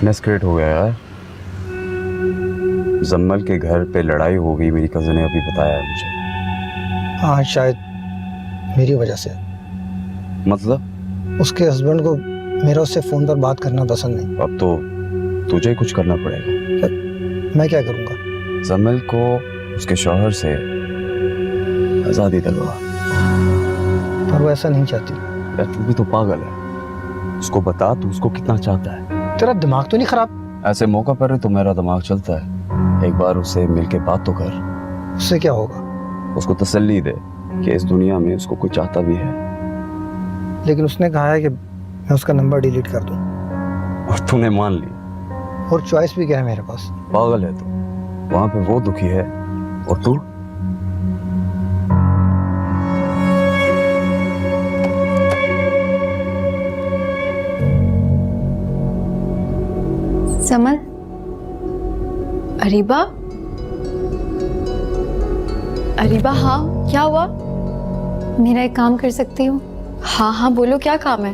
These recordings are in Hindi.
मिस क्रिएट हो गया यार। जम्मल के घर पे लड़ाई हो गई, मेरी कज़न ने अभी बताया है मुझे। हाँ शायद मेरी वजह से। मतलब? उसके हस्बैंड को मेरा उससे फ़ोन पर बात करना पसंद नहीं। अब तो तुझे ही कुछ करना पड़ेगा। मैं क्या करूँगा? जम्मल को उसके शौहर से आज़ादी दिलवा। पर वो ऐसा नहीं चाहती। यार तू भी तो पागल है। उसको बता तू उसको कितना चाहता है। तेरा दिमाग तो नहीं खराब? ऐसे मौका पर तो मेरा दिमाग चलता है। एक बार उससे मिलके बात तो कर। उससे क्या होगा? उसको तसल्ली दे कि इस दुनिया में उसको कोई चाहता भी है। लेकिन उसने कहा है कि मैं उसका नंबर डिलीट कर दूं। और तूने मान ली? और चॉइस भी क्या है मेरे पास? पागल है तू। वहां पे वो दुखी है और तू। समर। अरीबा। अरीबा, हाँ क्या हुआ? मेरा एक काम कर सकती हो? हाँ हाँ बोलो, क्या काम है?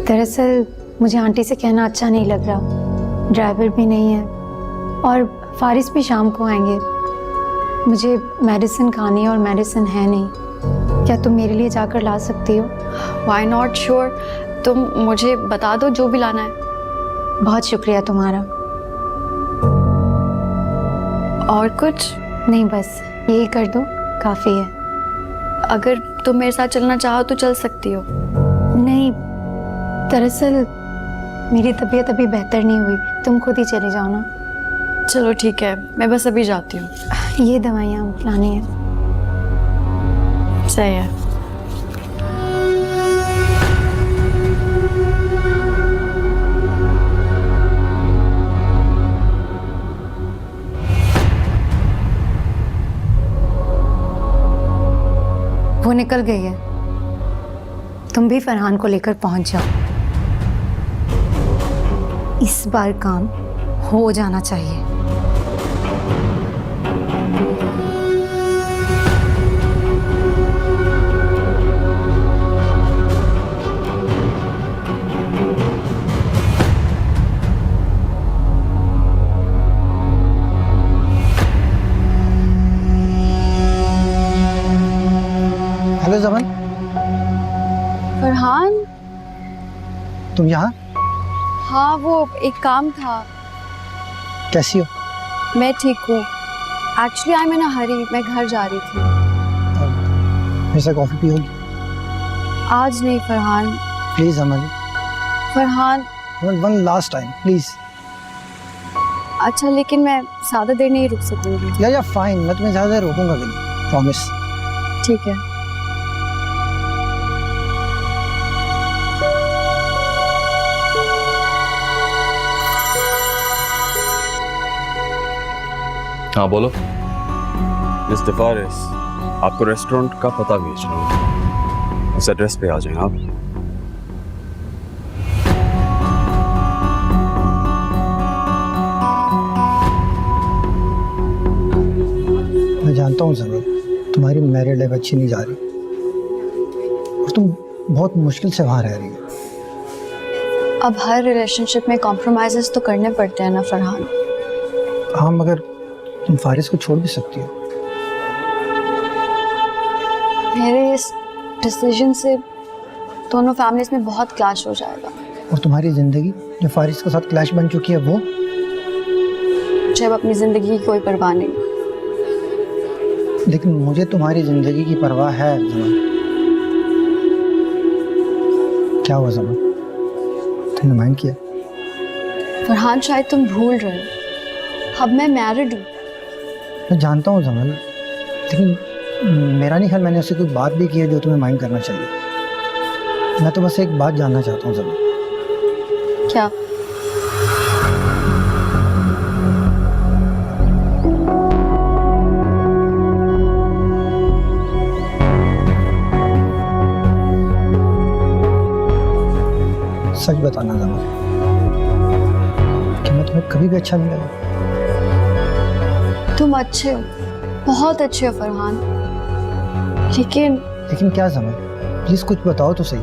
दरअसल मुझे आंटी से कहना अच्छा नहीं लग रहा। ड्राइवर भी नहीं है और फारिस भी शाम को आएंगे। मुझे मेडिसिन खानी है और मेडिसिन है नहीं। क्या तुम मेरे लिए जाकर ला सकती हो? Why not, sure. तुम मुझे बता दो जो भी लाना है। बहुत शुक्रिया तुम्हारा। और कुछ? नहीं, बस यही कर दो, काफ़ी है। अगर तुम मेरे साथ चलना चाहो तो चल सकती हो। नहीं, दरअसल मेरी तबीयत अभी बेहतर नहीं हुई। तुम खुद ही चली जाओ ना। चलो ठीक है, मैं बस अभी जाती हूँ। ये दवाइयाँ लानी है। सही है। वो निकल गई है। तुम भी फरहान को लेकर पहुंच जाओ। इस बार काम हो जाना चाहिए। हेलो जमन, फरहान। तुम यहाँ? हाँ वो एक काम था। कैसी हो? मैं ठीक हूँ। एक्चुअली आई एम इन अ हरी, मैं घर जा रही थी। मेरे साथ कॉफ़ी पियोगी? आज नहीं Farhan. Please Aman, Farhan. One last time please. अच्छा लेकिन मैं ज़्यादा देर नहीं रुक सकूंगी। या फाइन, मैं तुम्हें ज़्यादा रोकूंगा भी नहीं, प्रॉमिस। ठीक है। हाँ बोलो। मिस्टर फारिस, आपको रेस्टोरेंट का पता भेज रहा हूँ। इस एड्रेस पे आ जाएं आप। मैं जानता हूँ जमीन, तुम्हारी मैरिड लाइफ अच्छी नहीं जा रही और तुम बहुत मुश्किल से वहाँ रह रही हो। अब हर रिलेशनशिप में कॉम्प्रोमाइजेस तो करने पड़ते हैं ना फरहान। हाँ, मगर तुम फारिस को छोड़ भी सकती हो। मेरे इस डिसीजन से दोनों फैमिलीज में बहुत क्लैश हो जाएगा। और तुम्हारी ज़िंदगी जो फारिस के साथ क्लैश बन चुकी है वो? जब अपनी ज़िंदगी की कोई परवाह नहीं। लेकिन मुझे तुम्हारी ज़िंदगी की परवाह है जमन। क्या हुआ जमन, तुमने माइंड किया? फरहान शायद तुम भूल रहे हो, अब मैं मैरिड हूँ। मैं जानता हूँ जमन, लेकिन मेरा नहीं ख्याल मैंने उससे कोई बात भी की है जो तुम्हें माइंड करना चाहिए। मैं तो बस एक बात जानना चाहता हूँ जमन। क्या? सच बताना जमन, कि मैं तुम्हें कभी भी अच्छा नहीं लगा? तुम अच्छे हो, बहुत अच्छे हो फरहान, लेकिन लेकिन क्या जमन, प्लीज कुछ बताओ तो सही।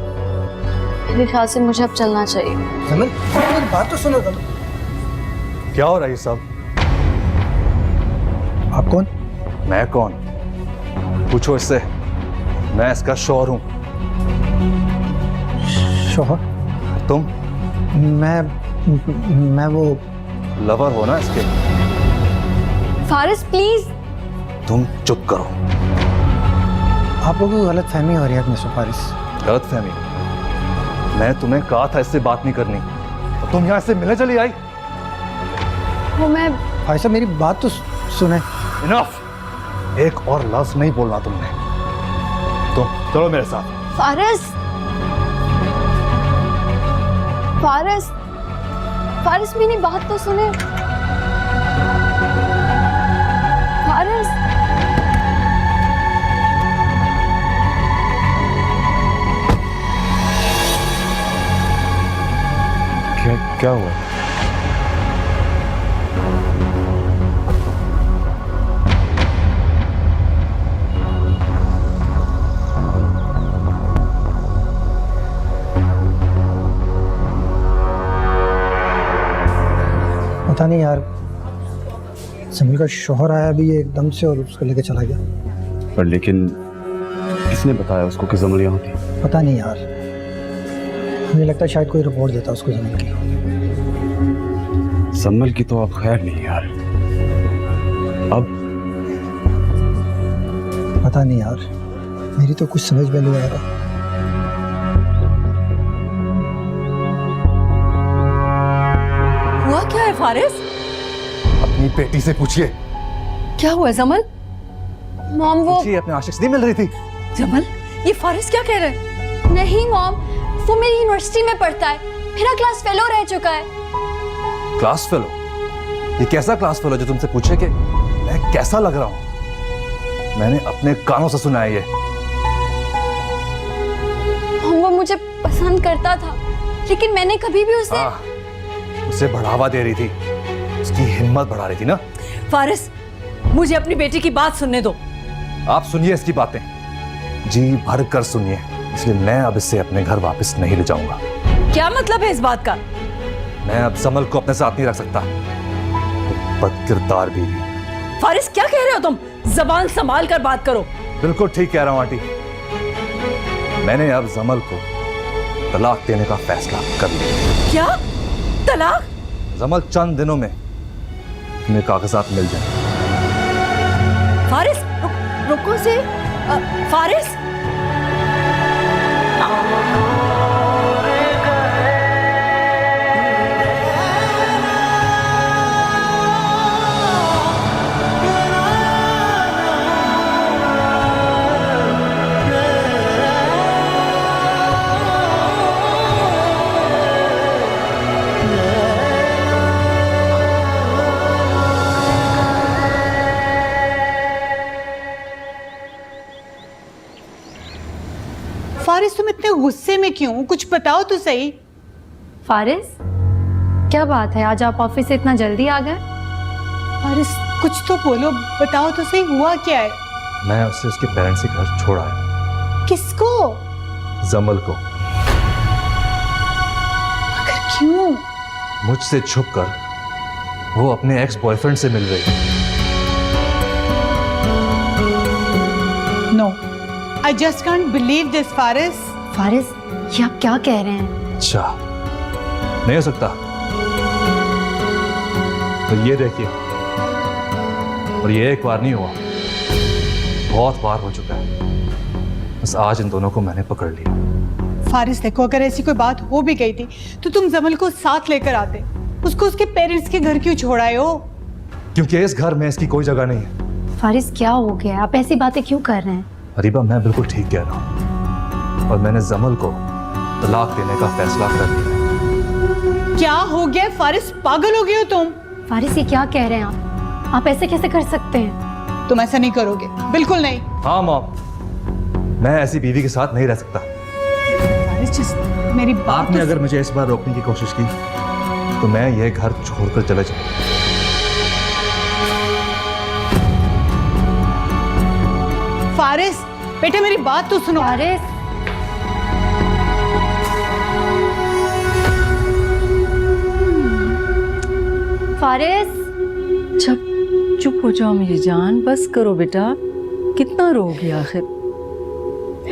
मेरे ख्याल से मुझे अब चलना चाहिए। जमल, मेरी बात तो सुनो जमल। क्या हो रहा है ये सब? आप कौन? मैं कौन? पूछो इससे। मैं इसका शौहर हूं। शौहर? तुम मैं वो लवर हो ना इसके? फारिस प्लीज। तुम चुप करो। आप लोगों को गलत फहमी हो रही है मिस्टर फारिस। गलत फहमी? मैं तुम्हें कहा था इससे बात नहीं करनी, और तुम यहाँ से मिलने चली आई। वो मैं भाई साहब मेरी बात तो सुने। इनफ! एक और लफ्ज नहीं बोलना तुमने। तुम चलो मेरे साथ। फारिस फारिस फारिस मेरी बात तो सुने। फारिस क्या हुआ? पता नहीं यार, जमील का शौहर आया भी एकदम से और उसको लेके चला गया। पर लेकिन किसने बताया उसको कि जमल यहाँ थी? पता नहीं यार, मुझे लगता है शायद कोई रिपोर्ट देता उसको जमील की। जमल की तो अब खैर नहीं यार। अब पता नहीं यार, मेरी तो कुछ समझ में नहीं आ रहा। हुआ क्या है फारिस? अपनी बेटी से पूछिए। क्या हुआ जमल? मॉम वो पूछिए, अपने आशिक से नहीं मिल रही थी? जमल, ये फारिस क्या कह रहे हैं? नहीं मॉम, वो मेरी यूनिवर्सिटी में पढ़ता है, मेरा क्लास फेलो रह चुका है। Class fellow? ये कैसा क्लास फेलो जो तुमसे पूछे कि मैं कैसा लग रहा हूं? मैंने अपने कानों से सुना है ये। मॉम वो मुझे पसंद करता था, लेकिन मैंने कभी भी उसे उसे बढ़ावा दे रही थी, उसकी हिम्मत बढ़ा रही थी ना। फारिस, मुझे अपनी बेटी की बात सुनने दो। आप सुनिए इसकी बातें, जी भर कर सुनिए, इसलिए मैं अब इससे अपने घर वापस नहीं ले जाऊंगा। क्या मतलब है इस बात का? मैं अब जमल को अपने साथ नहीं रख सकता। बदकिरदार बीवी। फारिस क्या कह रहे हो तुम? जबान संभाल कर बात करो। बिल्कुल ठीक कह रहा हूं आंटी। मैंने अब जमल को तलाक देने का फैसला कर लिया। क्या? तलाक? जमल चंद दिनों में तुम्हें कागजात मिल जाए। फारिस रुको से। फारिस फारिस, तुम इतने गुस्से में क्यों? कुछ बताओ तो सही। फारिस, क्या बात है, आज आप ऑफिस से इतना जल्दी आ गए? फारिस कुछ तो बोलो, बताओ तो सही, हुआ क्या है? मैं उसे उसके पेरेंट्स के घर छोड़ आया। किसको? जमल को। आखिर क्यों? मुझसे छुपकर वो अपने एक्स बॉयफ्रेंड से मिल रही है। No, I just can't believe this Faris. Faris, ये आप क्या कह रहे हैं? अच्छा, नहीं हो सकता तो ये देखिए, और ये एक बार नहीं हुआ, बहुत बार हो चुका है। बस आज इन दोनों को मैंने पकड़ लिया। फारिस देखो, अगर ऐसी कोई बात हो भी गई थी तो तुम जमल को साथ लेकर आते। उसको उसके पेरेंट्स के घर क्यों छोड़ाए हो? क्योंकि इस घर में इसकी कोई जगह नहीं है। फारिस क्या हो गया, आप ऐसी बातें क्यों कर रहे हैं? अरीबा, मैं बिल्कुल ठीक कह रहा हूँ, और मैंने जमल को तलाक देने का फैसला कर लिया। क्या हो गया फारिस? पागल हो गए हो तुम? फारिस ये क्या कह रहे हैं आप ऐसे कैसे कर सकते हैं? तुम ऐसा नहीं करोगे, बिल्कुल नहीं। हाँ मॉम, मैं ऐसी बीवी के साथ नहीं रह सकता। फारिस just मेरी बात आपने तो अगर मुझे इस बार रोकने की कोशिश की तो मैं यह घर छोड़कर चले जाऊंगा। फारिस बेटे, मेरी बात तो सुनो। फारिस, फारिस, चुप चुप हो जाओ मेरी जान, बस करो बेटा, कितना रोगी आखिर।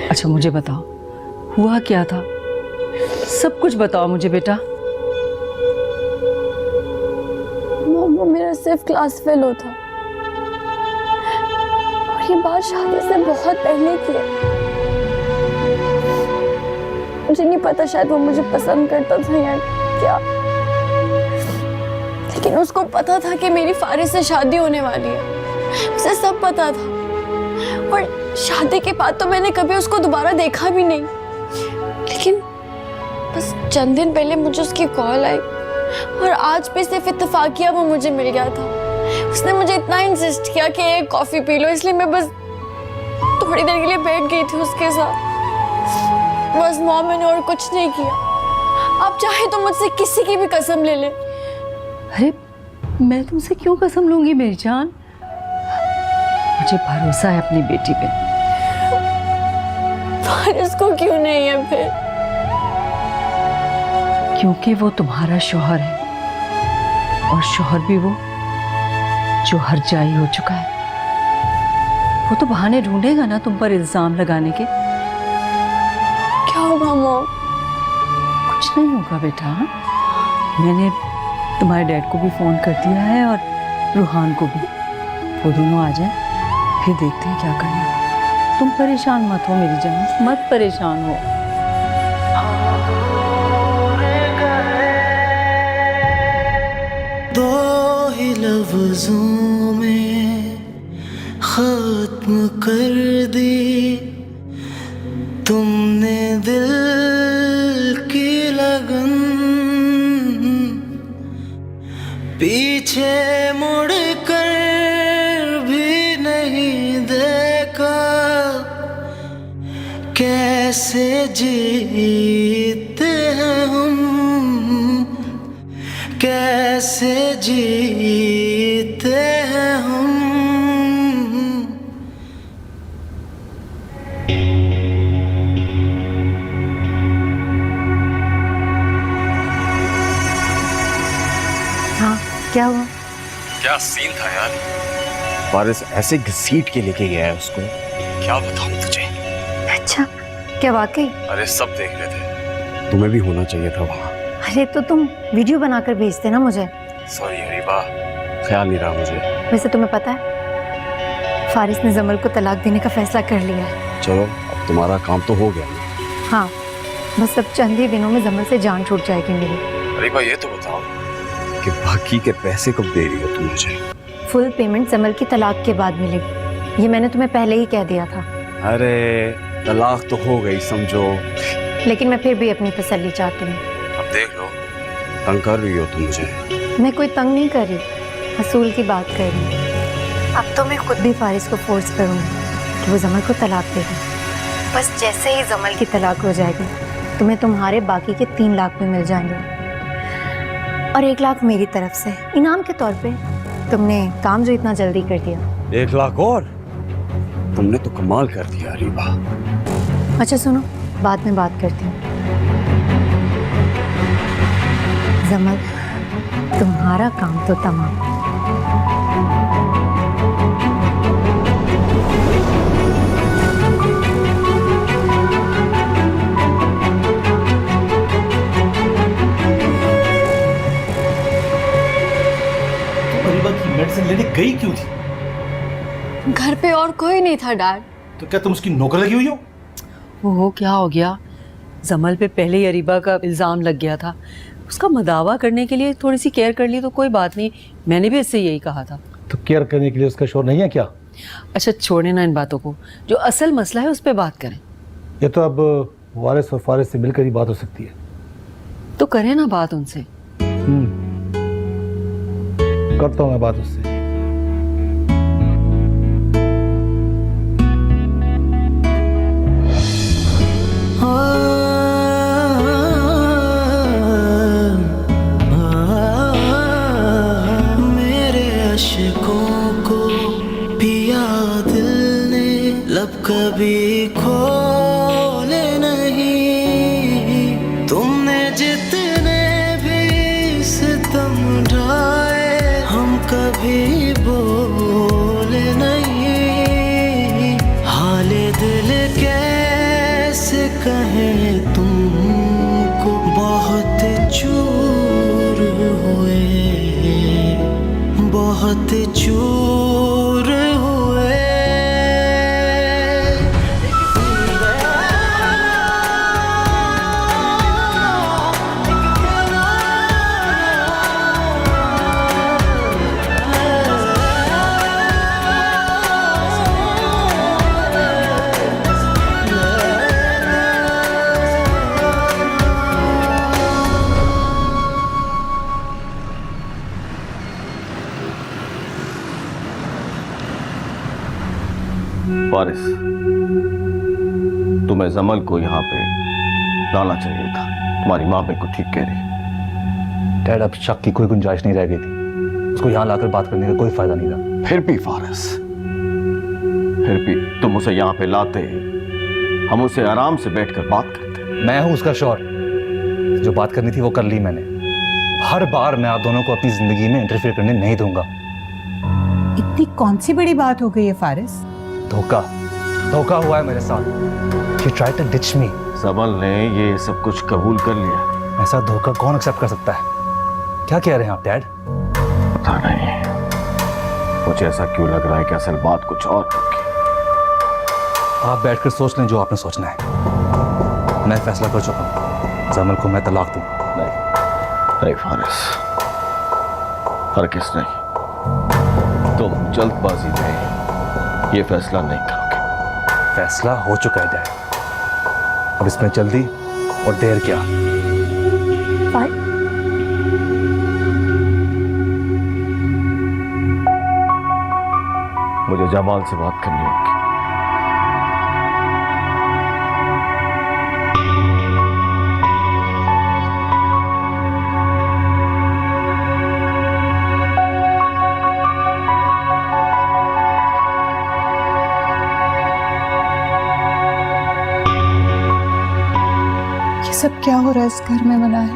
अच्छा मुझे बताओ, हुआ क्या था? सब कुछ बताओ मुझे बेटा। वो मेरा सिर्फ क्लास फेल होता, और ये बात शादी से बहुत पहले की है। मुझे नहीं पता, शायद वो मुझे पसंद करता था या क्या, लेकिन उसको पता था कि मेरी फारिस से शादी होने वाली है। उसे सब पता था, और शादी के बाद तो मैंने कभी उसको दोबारा देखा भी नहीं। लेकिन बस चंद दिन पहले मुझे उसकी कॉल आई, और आज भी सिर्फ इत्तेफाकिया वो मुझे मिल गया था। उसने मुझे इतना इंसिस्ट किया कि एक कॉफी पी लो, इसलिए मैं बस थोड़ी देर के लिए बैठ गई थी उसके साथ। बस मॉम, मैंने और कुछ नहीं किया। आप चाहे तो मुझसे किसी की भी कसम ले ले। अरे मैं तुमसे क्यों कसम लूंगी मेरी जान, मुझे भरोसा है अपनी बेटी पे। फारिस को क्यों नहीं है फिर? क्योंकि वो तुम्हारा शौहर है, और शौहर भी वो जो हरजाई हो चुका है। वो तो बहाने ढूंढेगा ना तुम पर इल्जाम लगाने के। क्या होगा मॉम? कुछ नहीं होगा बेटा, मैंने तुम्हारे डैड को भी फोन कर दिया है और रूहान को भी। वो दोनों आ जाए, फिर देखते हैं क्या करना। तुम परेशान मत हो मेरी जान, मत परेशान हो। दो ही लफ्जों में खत्म कर दी तुमने दिल की लगन, पीछे मुड़ कर भी नहीं देखा, कैसे जीते हैं हम, कैसे जीते हैं हम। हाँ क्या हुआ? क्या सीन था यार, फारिस ऐसे घसीट के लेके गया है उसको, क्या बताऊं तुझे। अच्छा, क्या वाकई? अरे सब देख रहे थे, तुम्हें भी होना चाहिए था वहाँ। अरे तो तुम वीडियो बनाकर भेजते ना मुझे। सॉरी हरीबा, ख्याल नहीं रहा मुझे। वैसे तुम्हें पता है फारिस ने जमल को तलाक देने का फैसला कर लिया है। चलो अब तुम्हारा काम तो हो गया ना। हाँ, बस अब चंद ही दिनों में जमल से जान छूट जाएगी मेरी। हरीबा ये तो बताओ कि बाकी के पैसे कब दे रही हो तुम मुझे? फुल पेमेंट जमल की तलाक के बाद मिलेगी, ये मैंने तुम्हें पहले ही कह दिया था। अरे तलाक तो हो गई समझो, लेकिन मैं फिर भी अपनी तसल्ली चाहती हूँ। अब देख लो, तंग कर रही हो तुम मुझे। मैं कोई तंग नहीं कर रही, असूल की बात कर रही हूँ। अब तो मैं खुद भी फारिस को फोर्स करूँगी कि वो जमल को तलाक दे दे। बस जैसे ही जमल की तलाक हो जाएगी, तुम्हें तुम्हारे बाकी के 3 लाख भी मिल जाएंगे, और 1 लाख मेरी तरफ से इनाम के तौर पे। तुमने काम जो इतना जल्दी कर दिया। 1 लाख और? तुमने तो कमाल कर दिया हरीबा। अच्छा सुनो, बाद में बात करती हूँ। जमल, तुम्हारा काम तो तमाम। मेडिसिन लेने गई क्यों थी? घर पे और कोई नहीं था डैड। तो क्या तुम उसकी नौकर लगी हुई हो? वो क्या हो गया, जमल पे पहले ही अरीबा का इल्ज़ाम लग गया था। उसका मदावा करने के लिए थोड़ी सी केयर कर ली तो कोई बात नहीं, मैंने भी इससे यही कहा था। तो केयर करने के लिए उसका शोर नहीं है क्या? अच्छा छोड़े ना इन बातों को, जो असल मसला है उस पर बात करें। ये तो अब वारिस और फारिस से मिलकर ही बात हो सकती है। तो करें ना बात उनसे। करता हूँ मैं बात उससे। मेरे अश्कों को पिया दिल ने, लब कभी खोले नहीं। तुमने जितने भी सितम ढाए भी बोले नहीं, हाले दिल कैसे कहे तुमको, बहुत चूर हुए, बहुत चूर हुए। फारिस, तुम्हें जमल को यहाँ पे लाना चाहिए था। तुम्हारी माँ बिल्कुल ठीक कह रही है। डैड, अब शक की कोई गुंजाइश नहीं रह गई थी। उसको यहाँ लाकर बात करने का कोई फायदा नहीं था। फिर भी फारिस, फिर भी तुम उसे यहाँ पे लाते, हम उसे आराम से बैठकर बात करते। मैं हूँ उसका शौहर, जो बात करनी थी वो कर ली मैंने। हर बार मैं आप दोनों को अपनी जिंदगी में इंटरफेयर करने नहीं दूंगा। इतनी कौन सी बड़ी बात हो गई है फारिस? धोखा हुआ है मेरे साथ। She tried to ditch me. जमल ने ये सब कुछ कबूल कर लिया। ऐसा धोखा कौन एक्सेप्ट कर सकता है? क्या कह रहे हैं आप डैड? पता नहीं, मुझे ऐसा क्यों लग रहा है कि असल बात कुछ और होगी। आप बैठकर सोच लें जो आपने सोचना है। मैं फैसला कर चुका हूँ, जमल को मैं तलाक दूँ। नहीं फारिस, हरगिज़ नहीं। तुम जल्दबाजी में ये फैसला नहीं करोगे। फैसला हो चुका है डैड, अब इसमें जल्दी और देर क्या? मुझे जमाल से बात करनी होगी। सब क्या हो रहा है इस घर में मना है?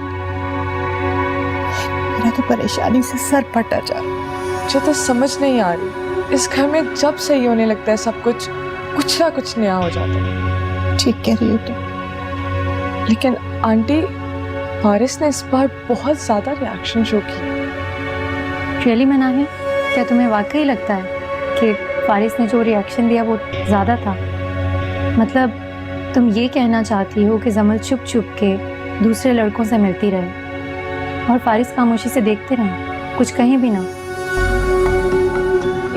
मेरा तो परेशानी से सर फटा जा रहा। मुझे तो समझ नहीं आ रही, इस घर में जब सही होने लगता है सब कुछ, कुछ ना कुछ नया हो जाता है। ठीक कह रही हो तुम। लेकिन आंटी, फारिस ने इस बार बहुत ज्यादा रिएक्शन शो की। रियली मना है? क्या तुम्हें वाकई लगता है कि फारिस ने जो रिएक्शन दिया वो ज़्यादा था? मतलब तुम ये कहना चाहती हो कि जमल चुप चुप के दूसरे लड़कों से मिलती रहे और फारिस खामोशी से देखते रहे, कुछ कहीं भी ना?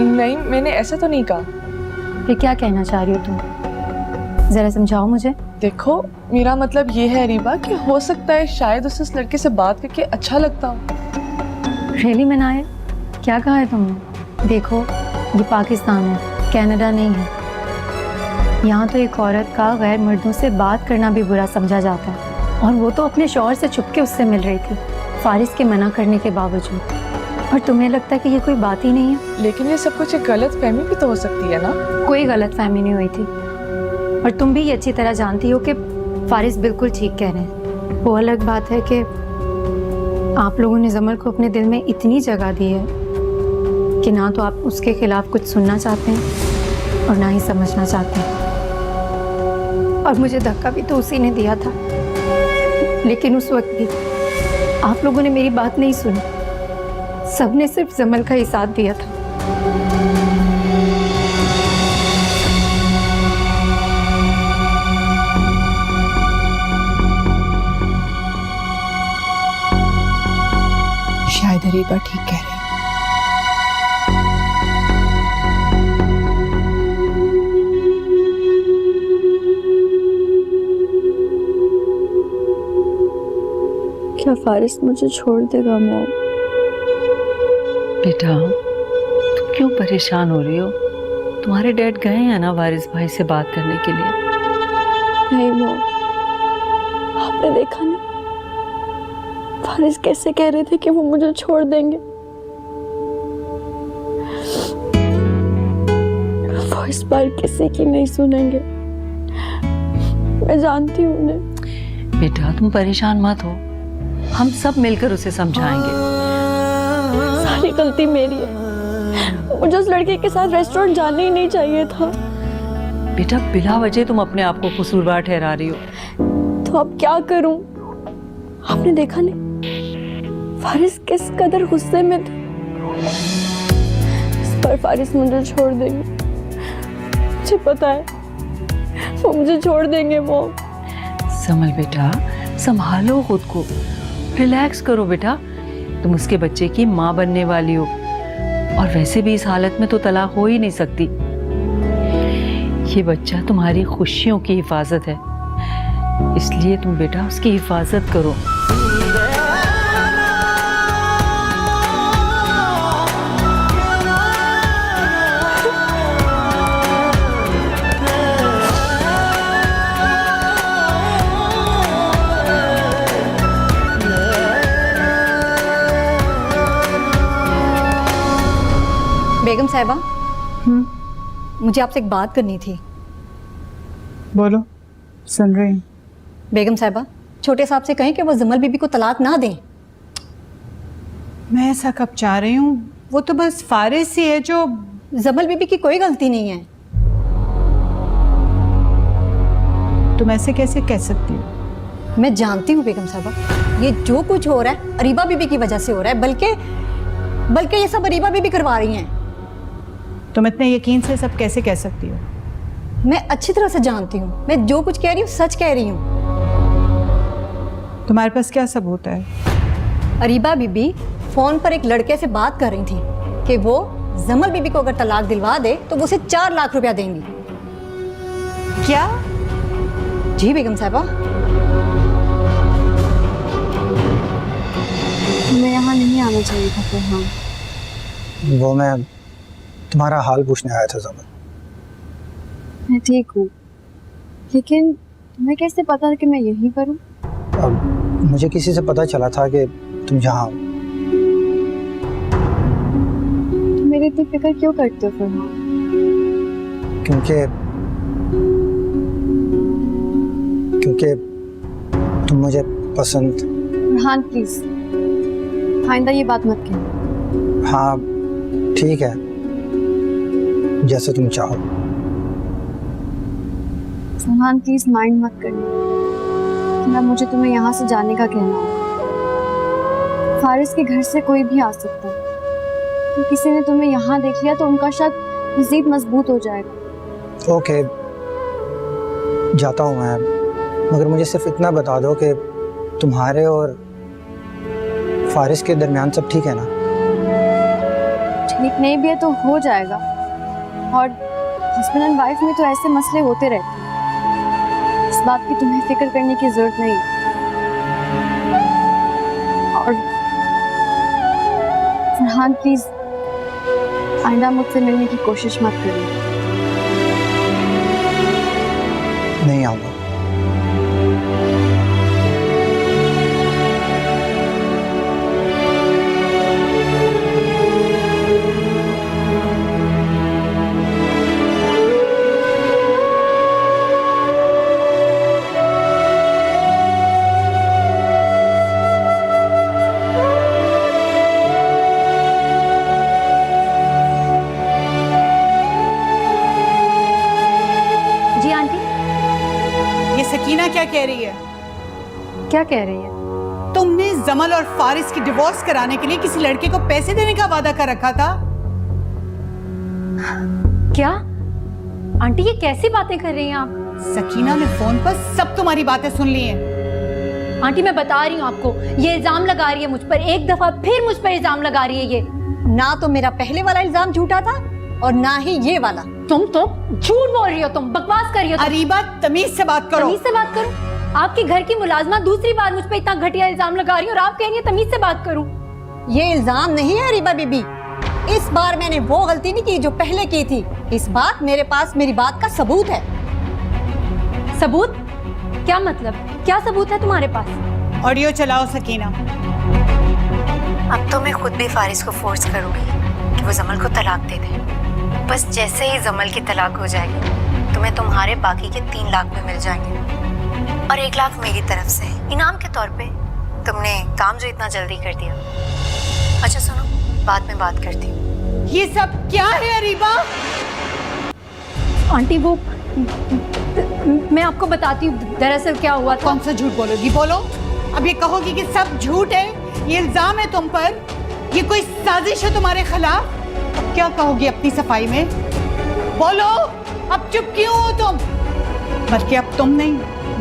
नहीं, मैंने ऐसा तो नहीं कहा। फिर क्या कहना चाह रही हो तुम? ज़रा समझाओ मुझे। देखो, मेरा मतलब ये है रीबा कि हो सकता है शायद उसे इस लड़के से बात करके अच्छा लगता हो। रियली मनाए, क्या कहा है तुमने? देखो, ये पाकिस्तान है, कनाडा नहीं है। यहाँ तो एक औरत का गैर मर्दों से बात करना भी बुरा समझा जाता है, और वो तो अपने शौहर से छुपके उससे मिल रही थी, फारिस के मना करने के बावजूद। और तुम्हें लगता है कि ये कोई बात ही नहीं है? लेकिन ये सब कुछ एक गलत फहमी भी तो हो सकती है ना? कोई गलत फहमी नहीं हुई थी, और तुम भी ये अच्छी तरह जानती हो कि फारिस बिल्कुल ठीक कह रहे हैं। वो अलग बात है कि आप लोगों ने जमल को अपने दिल में इतनी जगह दी है कि ना तो आप उसके खिलाफ कुछ सुनना चाहते हैं और ना ही समझना चाहते हैं। और मुझे धक्का भी तो उसी ने दिया था, लेकिन उस वक्त भी आप लोगों ने मेरी बात नहीं सुनी। सबने सिर्फ जमल का ही साथ दिया था। शायद रीबा ठीक कह रही है। क्या फारिस मुझे छोड़ देगा मॉम? बेटा, तुम क्यों परेशान हो रही हो? तुम्हारे डैड गए हैं ना वारिस भाई से बात करने के लिए। नहीं मॉम, आपने देखा नहीं फारिस कैसे कह रहे थे कि वो मुझे छोड़ देंगे। वो इस बार किसी की नहीं सुनेंगे, मैं जानती हूँ उन्हें। बेटा, तुम परेशान मत हो, हम सब मिलकर उसे समझाएंगे। सारी गलती मेरी है, मुझे उस लड़के के साथ रेस्टोरेंट जाने ही नहीं चाहिए था। बेटा बिला वजह तुम अपने आप को कसूरवार ठहरा रही हो। तो अब क्या करूं? आपने देखा नहीं फारिस किस कदर गुस्से में थे। इस पर फारिस मुझे छोड़ देंगे, मुझे पता है वो मुझे छोड़ देंगे। मॉम संभल बेटा, संभालो खुद को, रिलैक्स करो बेटा। तुम उसके बच्चे की माँ बनने वाली हो, और वैसे भी इस हालत में तो तलाक हो ही नहीं सकती। ये बच्चा तुम्हारी खुशियों की हिफाजत है, इसलिए तुम बेटा उसकी हिफाजत करो। बेगम साहिबा, मुझे आपसे एक बात करनी थी। बोलो, सुन रही हूँ। बेगम साहिबा, छोटे साहब से कहें कि वो जमल बीबी को तलाक ना दें। मैं ऐसा कब चाह रही हूँ? वो तो बस फारिस ही है जो। जमल बीबी की कोई गलती नहीं है। तुम ऐसे कैसे कह सकती हो? मैं जानती हूँ बेगम साहिबा, ये जो कुछ हो रहा है अरीबा बीबी की वजह से हो रहा है, बल्कि ये सब अरीबा बीबी करवा रही हैं। तुम इतने यकीन से सब कैसे कह सकती हो? मैं अच्छी तरह से जानती हूँ, मैं जो कुछ कह रही हूँ सच कह रही हूँ। तुम्हारे पास क्या सबूत है? अरीबा बीबी फोन पर एक लड़के से बात कर रही थी कि वो जमल बीबी को अगर तलाक दिलवा दे तो वो उसे 4 लाख रुपया देंगी। क्या? जी बेगम साहिबा। मैं यहाँ नहीं आना चाहिए था फरहान। वो मैं तुम्हारा हाल पूछने आया था जमल। मैं ठीक हूँ, लेकिन तुम्हें कैसे पता कि मैं यहीं पर हूँ? अब मुझे किसी से पता चला था कि तुम यहाँ हो। तुम मेरी इतनी फिक्र क्यों करते हो फरहान? क्योंकि तुम मुझे पसंद। फरहान प्लीज, आइंदा ये बात मत कहना। हाँ ठीक है, जैसे तुम चाहो। फरहान प्लीज माइंड मत करना कि ना मुझे तुम्हें यहाँ से जाने का कहना है। फारिस के घर से कोई भी आ सकता है, तो किसी ने तुम्हें यहाँ देख लिया तो उनका शक मजीद मजबूत हो जाएगा। ओके, जाता हूँ मैं, मगर मुझे सिर्फ इतना बता दो कि तुम्हारे और फारिस के दरमियान सब ठीक है ना? ठीक नहीं भी है तो हो जाएगा, और हस्बैंड एंड वाइफ में तो ऐसे मसले होते रहते हैं। इस बात की तुम्हें फिक्र करने की जरूरत नहीं। और फरहान प्लीज आइंदा मुझसे मिलने की कोशिश मत करिए। नहीं आऊँगा। जी आंटी। ये सकीना क्या कह रही है? क्या कह रही है? तुमने जमल और फारिस की डिवोर्स कराने के लिए किसी लड़के को पैसे देने का वादा कर रखा था। क्या आंटी ये कैसी बातें कर रही हैं आप? सकीना ने फोन पर सब तुम्हारी बातें सुन ली हैं। आंटी मैं बता रही हूँ आपको, ये इल्जाम लगा रही है मुझ पर, एक दफा फिर मुझ पर इल्जाम लगा रही है ये। ना तो मेरा पहले वाला इल्जाम झूठा था और ना ही ये वाला। तुम तो झूठ बोल रही हो, तुम बकवास कर रही हो। अरीबा तमीज से बात करो। तमीज से बात करूं? आपके घर की मुलाजमा दूसरी बार मुझ पे इतना घटिया इल्जाम लगा रही है और आप कह रही है तमीज से बात करूं। ये इल्जाम नहीं है अरीबा बीबी, इस बार मैंने वो गलती नहीं की जो पहले की थी। इस बार मेरे पास मेरी बात का सबूत है। सबूत? क्या मतलब? क्या सबूत है तुम्हारे पास? ऑडियो चलाओ सकीना। अब तो मैं खुद भी फारिस को फोर्स करूंगी कि वो जमल को तलाक दे दे। बस जैसे ही जमल की तलाक हो जाएगी तुम्हें तुम्हारे बाकी के 3 लाख भी मिल जाएंगे, और 1 लाख मेरी तरफ से इनाम के तौर पे। तुमने काम जो इतना जल्दी कर दिया। अच्छा सुनो, बाद में बात करती हूँ। ये सब क्या है अरीबा? आंटी वो मैं आपको बताती हूँ दरअसल क्या हुआ था। कौन सा झूठ बोलोगी? बोलो। अब ये कहोगी कि सब झूठ है, ये इल्जाम है तुम पर, ये कोई साजिश है तुम्हारे खिलाफ? अब क्या कहोगी अपनी सफाई में? बोलो। अब चुप क्यों हो तुम? बल्कि अब तुम नहीं,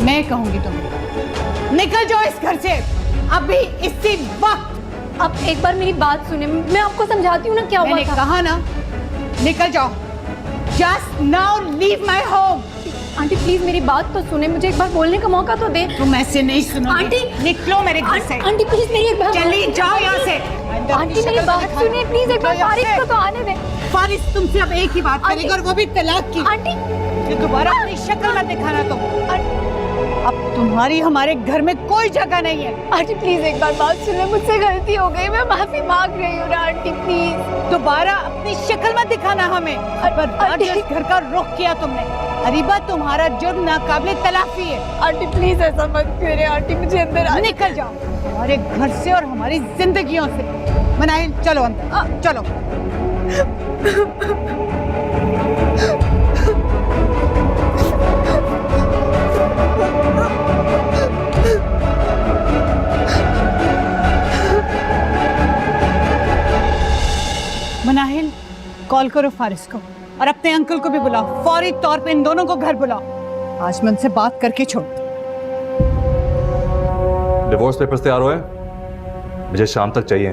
मैं कहूंगी तुम्हें, निकल जाओ इस घर से अभी, इसी वक्त। अब एक बार मेरी बात सुने, मैं आपको समझाती हूँ ना क्या हुआ मैंने था। कहा ना, निकल जाओ। Just now leave my home. Aunty please मेरी बात तो सुने, मुझे एक बार बोलने का मौका तो दे। तुम ऐसे नहीं सुनोगी। आंटी निकलो मेरे घर से। आंटी प्लीज मेरी एक बार चली जाओ यहाँ से। आंटी मेरी बात सुनिए प्लीज, एक बार फारिस को तो आने दे। फारिस तुमसे अब एक ही बात करेगा और वो भी तलाक की। आंटी ये दोबारा अपनी शक्ल मत दिखाना तुम। अब तुम्हारी हमारे घर में कोई जगह नहीं है। आंटी प्लीज एक बार बात सुनिए, मुझसे गलती हो गई, मैं माफी मांग रही हूँ ना आंटी प्लीज। दोबारा अपनी शक्ल मत दिखाना हमें। पर इस घर का रुख किया तुमने। अरीबा तुम्हारा जुर्म नाकाबिले तलाफी है। आंटी प्लीज ऐसा मत करिए आंटी, मुझे अंदर निकल जाओ हमारे घर से और हमारी जिंदगियों से। मनाहिल चलो अंदर, चलो। मनाहिल कॉल करो फारिस को और अपने अंकल को भी बुलाओ, फौरी तौर पे इन दोनों को घर बुलाओ। आज मैं उनसे बात करके छोड़। डिवोर्स पेपर्स तैयार हुए? मुझे शाम तक चाहिए।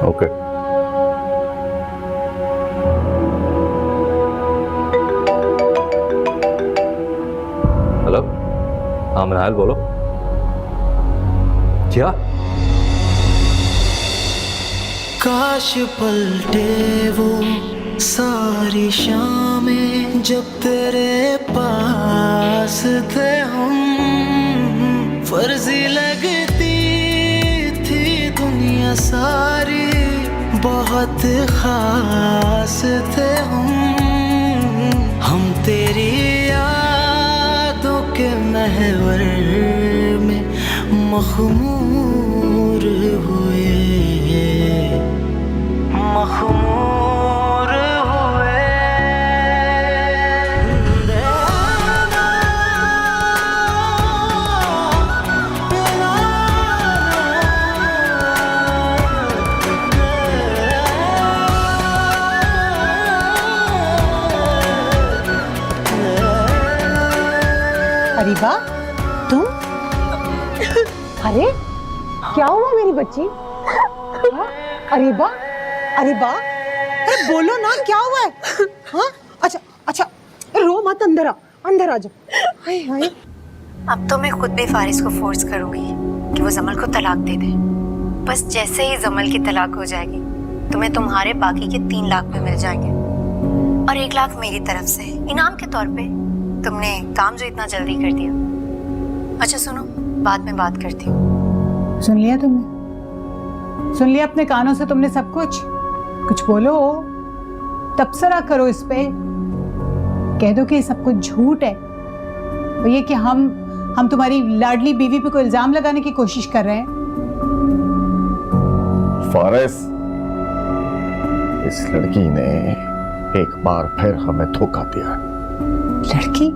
ओके। हेलो, हाँ मनाहिल बोलो। क्या? काश पलटे वो सारी शामें जब तेरे पास थे हम, फर्जी लगती थी दुनिया सारी, बहुत खास थे हम तेरी यादों के महवर में मखमूर हुए, मखमूर हुए। अरीबा तुम? अरे क्या हुआ मेरी बच्ची? अरीबा, अरीबा, अरे बोलो ना क्या हुआ है? हाँ अच्छा अच्छा, रो मत, अंदर आ, अंदर आ जाओ। हाय हाय। अब तो मैं खुद भी फारिस को फोर्स करूंगी कि वो जमल को तलाक दे दे। बस जैसे ही जमल की तलाक हो जाएगी तुम्हें तुम्हारे बाकी के 3 लाख में मिल जाएंगे और 1 लाख मेरी तरफ से इनाम के तौर पे। तुमने काम जो इतना जल्दी कर दिया। अच्छा सुनो, बाद में बात करती हूँ। सुन लिया तुमने? सुन लिया अपने कानों से तुमने सब कुछ? कुछ बोलो, तबसरा करो इस पे, कह दो कि ये सब कुछ झूठ है। वो ये कि हम तुम्हारी लाडली बीवी पे कोई इल्जाम लगाने की कोशिश कर रहे हैं। फारिस, इस लड़की ने एक बार फिर हमें धोखा दिया। लड़की?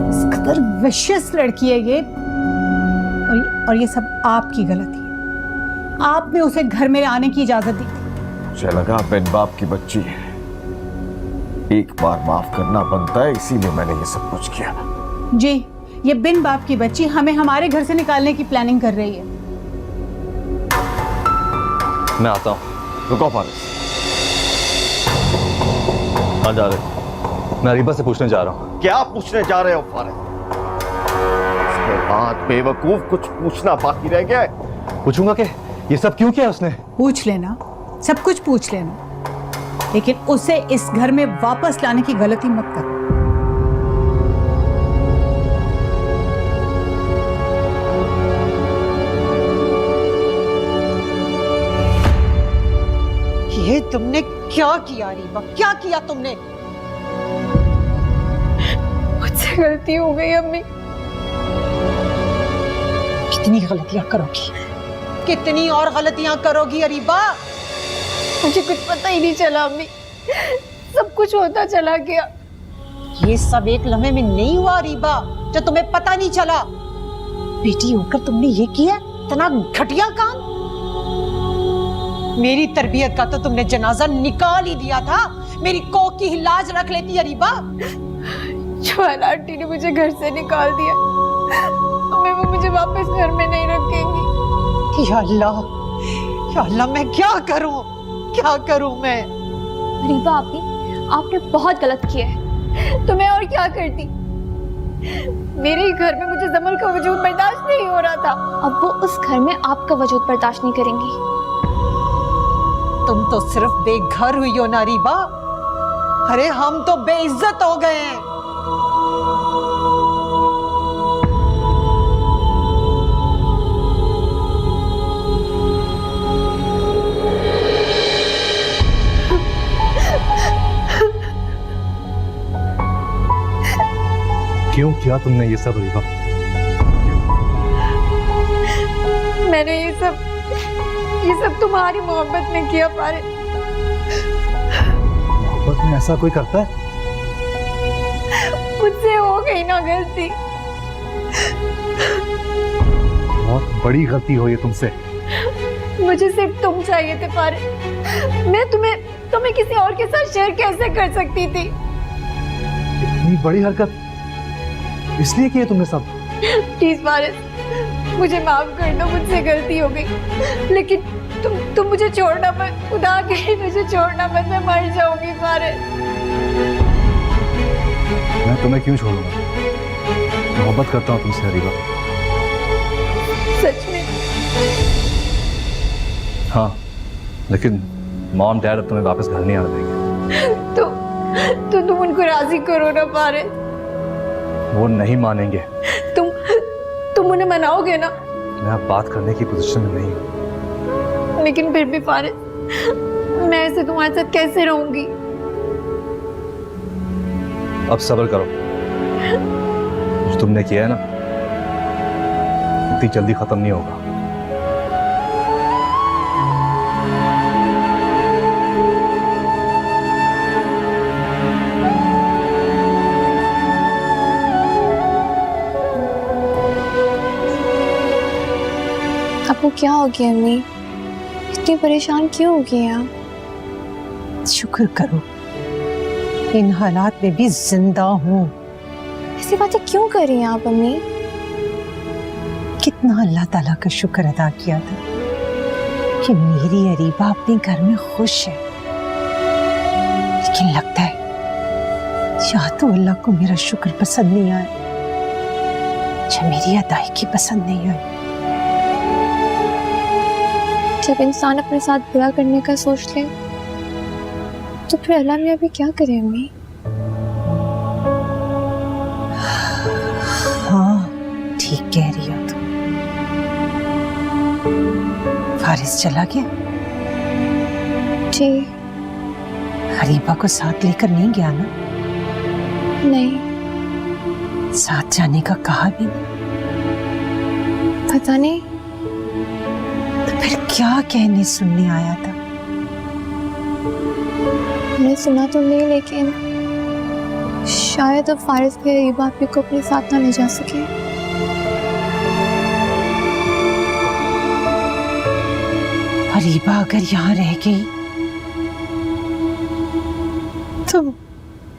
इस कदर विशियस लड़की है ये, और ये सब आपकी गलती है। आपने उसे घर में आने की इजाजत दी थी। मुझे लगा बिन बाप की बच्ची है, एक बार माफ करना बनता है, इसीलिए मैंने ये सब कुछ किया। जी, ये बिन बाप की बच्ची हमें हमारे घर से निकालने की प्लानिंग कर रही है। मैं आता हूँ। रुको फारिस। कहाँ जा रहे? मैं अरीबा से पूछने जा रहा हूँ। क्या पूछने जा रहे हो फारिस? उसके बाद बेवकूफ कुछ पूछना बाकी रह गया है। पूछूंगा कि ये सब क्यों किया उसने? पूछ लेना, सब कुछ पूछ लेना, लेकिन उसे इस घर में वापस लाने की गलती मत कर। ये तुमने क्या किया रीबा? क्या किया तुमने? मुझसे गलती हो गई अम्मी। कितनी गलतियां करोगी? कितनी और गलतियां करोगी अरीबा? मुझे कुछ पता ही नहीं चला अम्मी, सब कुछ होता चला गया। ये सब एक लम्हे में नहीं हुआ अरीबा, जो तुम्हें पता नहीं चला। बेटी होकर तुमने ये किया, इतना घटिया काम। मेरी तरबियत का तो तुमने जनाजा निकाल ही दिया था, मेरी कोख की लाज रख लेती अरीबा। ज्वाल आंटी ने मुझे घर से निकाल दिया, अम्मी वो मुझे वापस घर में नहीं रखेंगी। या अल्लाह, मैं क्या करूं मैं? अरीबा आपी, आपने बहुत गलत किया है, तो मैं और क्या करती। मेरे ही घर में मुझे जमल का वजूद बर्दाश्त नहीं हो रहा था, अब वो उस घर में आपका वजूद बर्दाश्त नहीं करेंगी। तुम तो सिर्फ बेघर हुई हो ना अरीबा, अरे हम तो बेइज्जत हो गए हैं। क्यों किया तुमने ये सब अरीबा? मैंने ये सब तुम्हारी मोहब्बत में किया पारे। मोहब्बत में ऐसा कोई करता है? मुझसे हो गई ना गलती। बहुत बड़ी गलती हुई है तुमसे। मुझे सिर्फ तुम चाहिए थे पारे, मैं तुम्हें किसी और के साथ शेयर कैसे कर सकती थी? इतनी बड़ी हरकत इसलिए की है तुमने सब? प्लीज फारिस, मुझे माफ कर दो, मुझसे गलती हो गई, लेकिन तुम मुझे छोड़ना मत, खुदा के मुझे छोड़ना मत, मैं मर जाऊंगी फारिस। मैं तुम्हें क्यों छोड़ूंगा? मोहब्बत करता हूँ तुमसे अरीबा। सच में? हाँ, लेकिन मॉम डैड अब तुम्हें वापस घर नहीं आने देंगे। तो तुम उनको राजी करो ना फारिस। वो नहीं मानेंगे। तुम उन्हें मनाओगे ना? मैं अब बात करने की पोजीशन में नहीं हूँ। लेकिन फिर भी फारिस, मैं ऐसे तुम्हारे साथ कैसे रहूंगी? अब सब्र करो, जो तुमने किया है ना इतनी जल्दी खत्म नहीं होगा। आपको क्या हो गया अम्मी? इतनी परेशान क्यों हो गई आप? शुक्र करो इन हालात में भी जिंदा हूँ। ऐसी बातें क्यों कर रही हैं आप अम्मी? कितना अल्लाह ताला का शुक्र अदा किया था कि मेरी अरीबा अपने घर में खुश है, लेकिन लगता है या तो अल्लाह को मेरा शुक्र पसंद नहीं आया या मेरी अदायगी पसंद नहीं आई। जब इंसान अपने साथ बुरा करने का सोच ले तो फिर अल्लाह में अभी क्या करे अम्मी? हाँ, ठीक कह रही हो तुम। फारिस चला गया? जी। अरीबा को साथ लेकर नहीं गया ना? नहीं। साथ जाने का कहा भी नहीं? पता नहीं। तो फिर क्या कहने सुनने आया था? मैंने सुना तो नहीं, लेकिन शायद अब फारिस भी अरीबा आपी को अपने साथ ना ले जा सके। अरीबा अगर यहाँ रह गई तो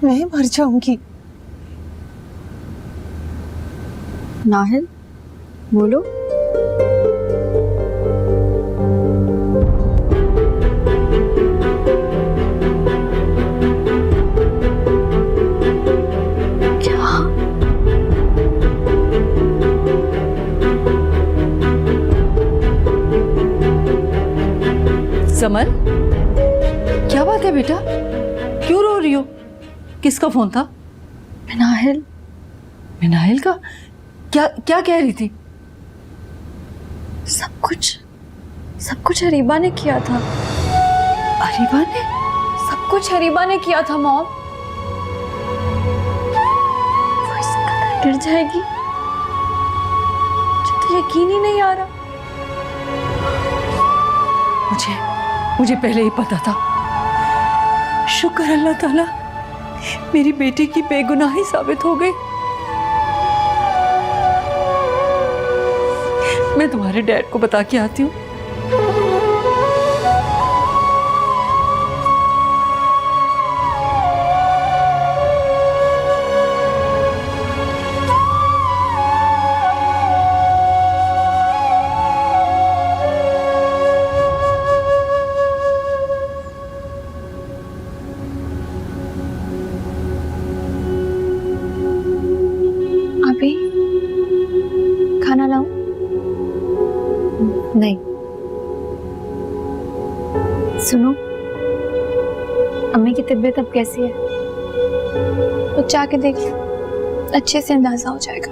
मैं मर जाऊंगी। नाहिल, बोलो। समल, क्या बात है बेटा? क्यों रो रही हो? किसका फोन था? मिनाहिल। मिनाहिल का? क्या क्या कह रही थी? सब कुछ अरीबा ने किया था। अरीबा ने? सब कुछ अरीबा ने किया था मॉम। वो इस कदर डर जाएगी, मुझे तो यकीन ही नहीं आ रहा। मुझे पहले ही पता था। शुक्र अल्लाह ताला, मेरी बेटी की बेगुनाही साबित हो गई। मैं तुम्हारे डैड को बता के आती हूँ। अभी खाना लाऊं? नहीं। सुनो, अम्मी की तबीयत अब कैसी है? तो जाके देख लो, अच्छे से अंदाजा हो जाएगा।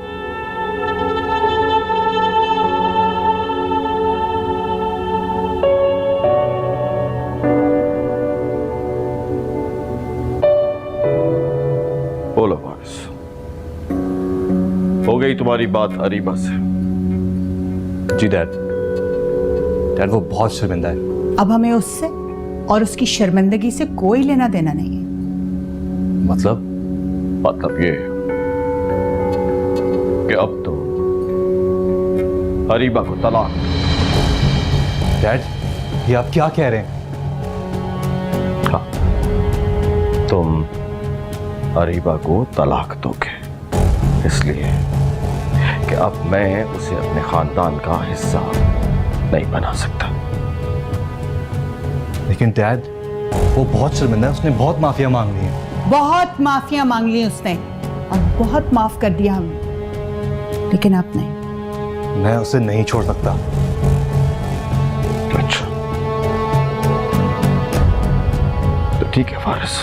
बोलो फारिस, हो गई तुम्हारी बात अरीबा से? जी डैड वो बहुत शर्मिंदा है। अब हमें उससे और उसकी शर्मिंदगी से कोई लेना देना नहीं है। मतलब ये कि अब तो अरीबा को तलाक। डैड ये आप क्या कह रहे हैं? हाँ, तुम अरीबा को तलाक दोगे इसलिए कि अब मैं उसे अपने खानदान का हिस्सा नहीं बना सकता। लेकिन डैड वो बहुत शर्मिंदा है, उसने बहुत माफिया मांग ली है। बहुत माफिया मांग ली उसने और बहुत माफ कर दिया हमने, लेकिन आप नहीं। मैं उसे नहीं छोड़ सकता। अच्छा तो ठीक है फारिस,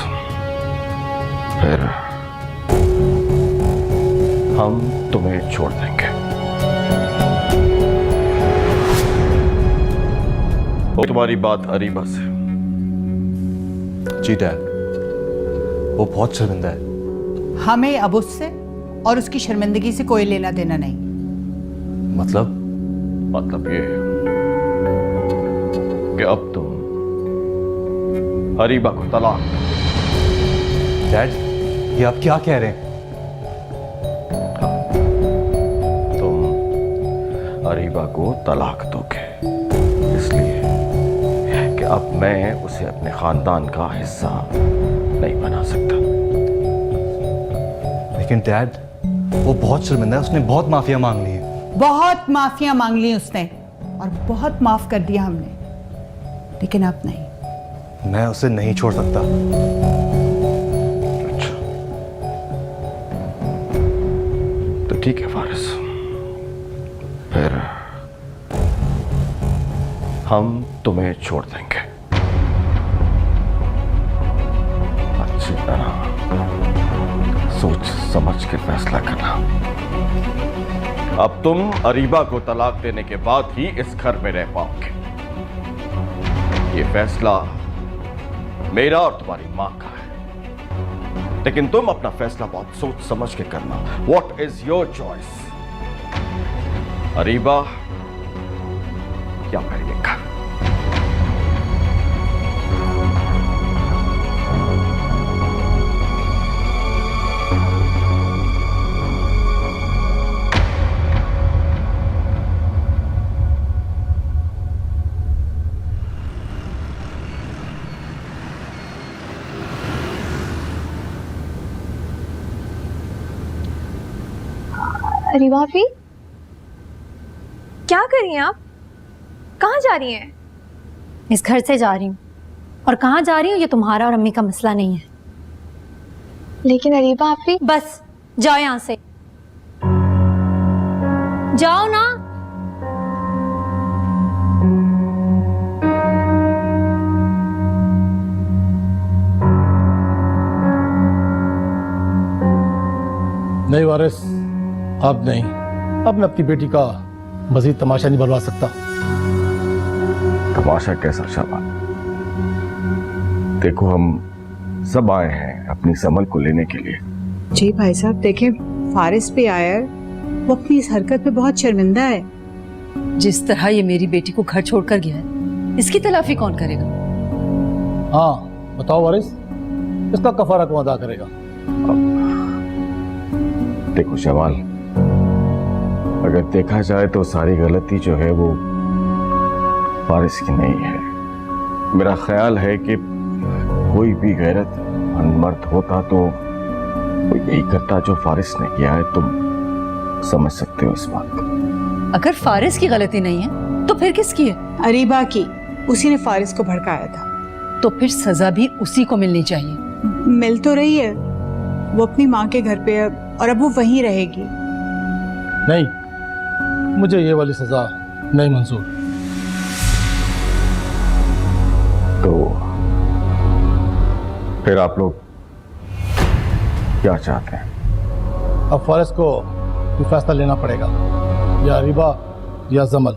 फिर हम तुम्हें छोड़ देंगे। वो तुम्हारी बात अरीबा से? जी डैड वो बहुत शर्मिंदा है। हमें अब उससे और उसकी शर्मिंदगी से कोई लेना देना नहीं। मतलब ये कि अब तुम अरीबा को तलाक। डैड ये आप क्या कह रहे हैं? तुम अरीबा को तलाक दोगे इसलिए कि अब मैं उसे अपने खानदान का हिस्सा नहीं बना सकता। लेकिन डैड वो बहुत शर्मिंदा है, उसने बहुत माफिया मांग ली है। बहुत माफिया मांग ली उसने और बहुत माफ कर दिया हमने, लेकिन आप नहीं। मैं उसे नहीं छोड़ सकता। अच्छा तो ठीक है फारिस, फिर हम तुम्हें छोड़ देंगे। अच्छी तरह सोच समझ के फैसला करना। अब तुम अरीबा को तलाक देने के बाद ही इस घर में रह पाओगे। ये फैसला मेरा और तुम्हारी मां का है, लेकिन तुम अपना फैसला बहुत सोच समझ के करना। What is your choice? Areeba या फिर ये घर? अरीबा भाभी, क्या कर रही हैं आप? कहाँ जा रही हैं? इस घर से जा रही हूँ, और कहाँ जा रही हूँ ये तुम्हारा और अम्मी का मसला नहीं है। लेकिन अरीबा भाभी, बस जाओ यहाँ से, जाओ ना। नहीं वारिस, अब नहीं। अब मैं अपनी बेटी का मजीद तमाशा नहीं बनवा सकता। तमाशा कैसा शाबाश? देखो हम सब आए हैं अपनी समल को लेने के लिए। जी भाई साहब, देखें फारिस भी आया है, वो अपनी इस हरकत पे बहुत शर्मिंदा है। जिस तरह ये मेरी बेटी को घर छोड़कर गया है, इसकी तलाफी कौन करेगा? हाँ बताओ वारिस, इसका कफारा कौन अदा करेगा? देखो शवाल, अगर देखा जाए तो सारी गलती जो है वो फारिस की नहीं है। मेरा ख्याल है कि कोई भी गैरतमंद मर्द होता तो वो यही करता जो फारिस ने किया है। तुम समझ सकते हो इस बात को। अगर फारिस की गलती नहीं है तो फिर किसकी है? अरीबा की, उसी ने फारिस को भड़काया था। तो फिर सजा भी उसी को मिलनी चाहिए। मिल तो रही है, वो अपनी माँ के घर पे है और अब वो वहीं रहेगी। नहीं, मुझे ये वाली सजा नहीं मंजूर। तो फिर आप लोग क्या चाहते हैं? अब फारिस को ये फैसला लेना पड़ेगा, या अरीबा या जमल।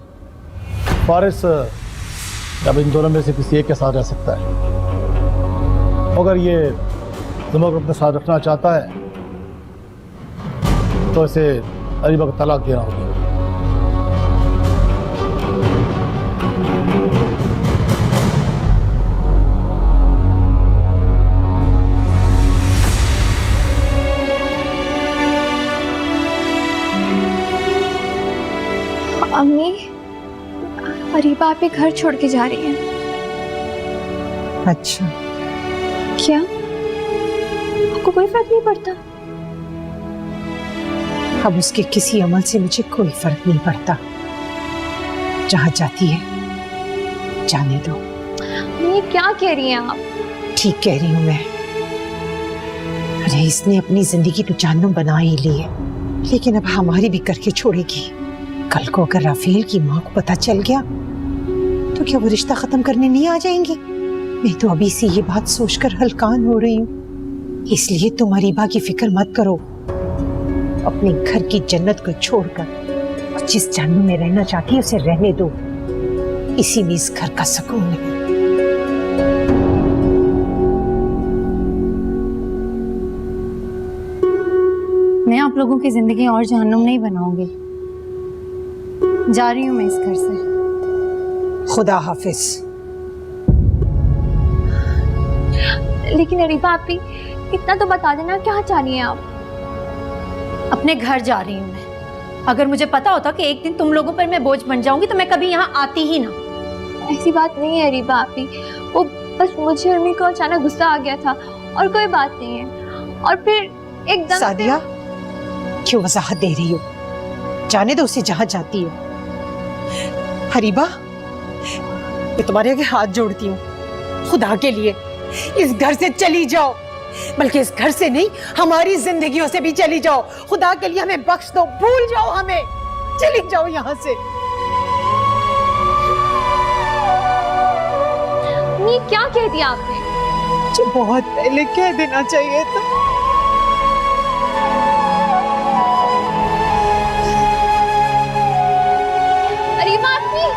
फारिस अब इन दोनों में से किसी एक के साथ रह सकता है। अगर ये जमल को अपने साथ रखना चाहता है तो इसे अरीबा को तलाक देना होगा। अम्मी, अरीबा आप घर छोड़ के जा रही हैं। अच्छा, क्या आपको कोई फर्क नहीं पड़ता? अब उसके किसी अमल से मुझे कोई फर्क नहीं पड़ता। जहाँ जाती है जाने दो। ये क्या कह रही हैं आप? ठीक कह रही हूँ मैं। अरे इसने अपनी जिंदगी तो जानू बना ही ली है, लेकिन अब हमारी भी करके छोड़ेगी। कल को अगर राफेल की माँ को पता चल गया तो क्या वो रिश्ता खत्म करने नहीं आ जाएंगी? मैं तो अभी से ये बात सोचकर हलकान हो रही हूँ। इसलिए तुम अरीबा की फिक्र मत करो। अपने घर की जन्नत को छोड़कर और जिस जानू में रहना चाहती है उसे रहने दो। इसी में इस घर का सुकून है। मैं आप लोगों की जिंदगी और जहन्नुम नहीं बनाऊंगी। जा रही हूँ मैं इस घर से। खुदा हाफिज। लेकिन अरीबा आप भी इतना तो बता देना, क्या चाह रही हैं आप? अपने घर जा रही हूँ मैं। अगर मुझे पता होता कि एक दिन तुम लोगों पर मैं बोझ बन जाऊंगी तो मैं कभी यहाँ आती ही ना। ऐसी बात नहीं है अरीबा आप ही, वो बस मुझे अम्मी को अचानक गुस्सा आ गया था और कोई बात नहीं है। और फिर एकदम सादिया, क्यों वजाहत दे रही हो? जाने दो उसे जहाँ जाती है। अरीबा, मैं तुम्हारे आगे हाथ जोड़ती हूँ, खुदा के लिए इस घर से चली जाओ। बल्कि इस घर से नहीं, हमारी जिंदगियों से भी चली जाओ। खुदा के लिए हमें बख्श दो, भूल जाओ हमें, चली जाओ यहाँ से। ये क्या कह दिया आपने? जो बहुत पहले कह देना चाहिए था। अरीबा आप भी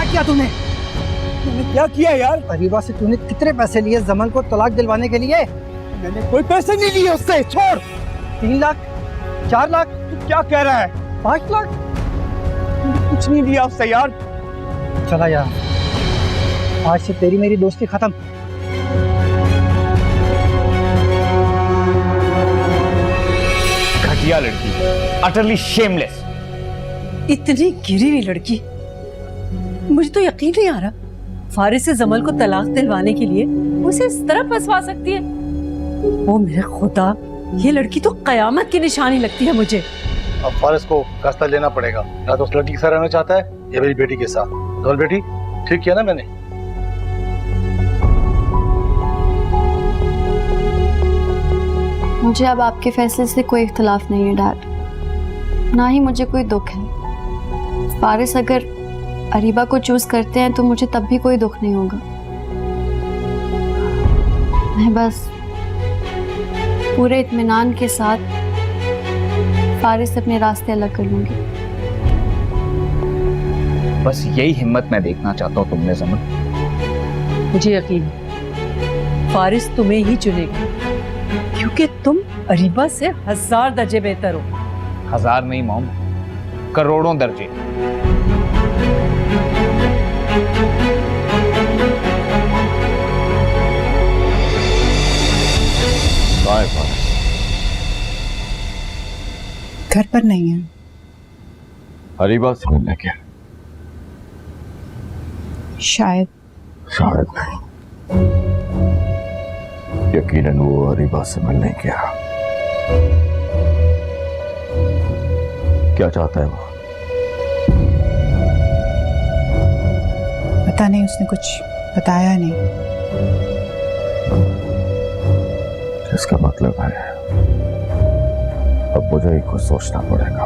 क्या तूने क्या किया यार? अरीबा से तूने कितने पैसे लिए जमल को तलाक दिलवाने के लिए? मैंने कोई पैसे नहीं लिए उससे। छोड़। 3 लाख, 4 लाख? तू क्या कह रहा है? 5 लाख? कुछ नहीं लिया उससे यार। चला यार, आज से तेरी मेरी दोस्ती खत्म। घटिया लड़की, अटरली शेमलेस। इतनी गिरी हुई लड़की, मुझे तो यकीन नहीं आ रहा फारिस से जमल को तलाक दिलवाने के लिए उसे इस तरह फंसवा सकती है। ओ मेरे खुदा, ये लड़की तो कयामत की निशानी लगती है मुझे। अब फारिस को फैसला लेना पड़ेगा, या तो उस लड़की के साथ रहना चाहता है या मेरी बेटी के साथ। तो बेटी, ठीक किया ना मैंने? मुझे अब आपके फैसले से कोई इख्तिलाफ नहीं है डैड, ना ही मुझे कोई दुख है। फारिस अगर अरीबा को चूज करते हैं तो मुझे तब भी कोई दुख नहीं होगा। मैं बस पूरे इत्मीनान के साथ फारिस से अपने रास्ते अलग कर लूंगी। बस यही हिम्मत मैं देखना चाहता हूँ तुमने जमल। मुझे यकीन है फारिस तुम्हें ही चुनेगा, क्योंकि तुम अरीबा से 1000 दर्जे बेहतर हो। 1000 नहीं मॉम, करोड़ों दर्जे। कहाँ है फारिस? घर पर नहीं है। अरीबा से मिलने क्या? शायद नहीं, यकीनन वो अरीबा से मिलने गया। क्या चाहता है वो? पता नहीं, उसने कुछ बताया नहीं। इसका मतलब है अब मुझे ही कुछ सोचना पड़ेगा।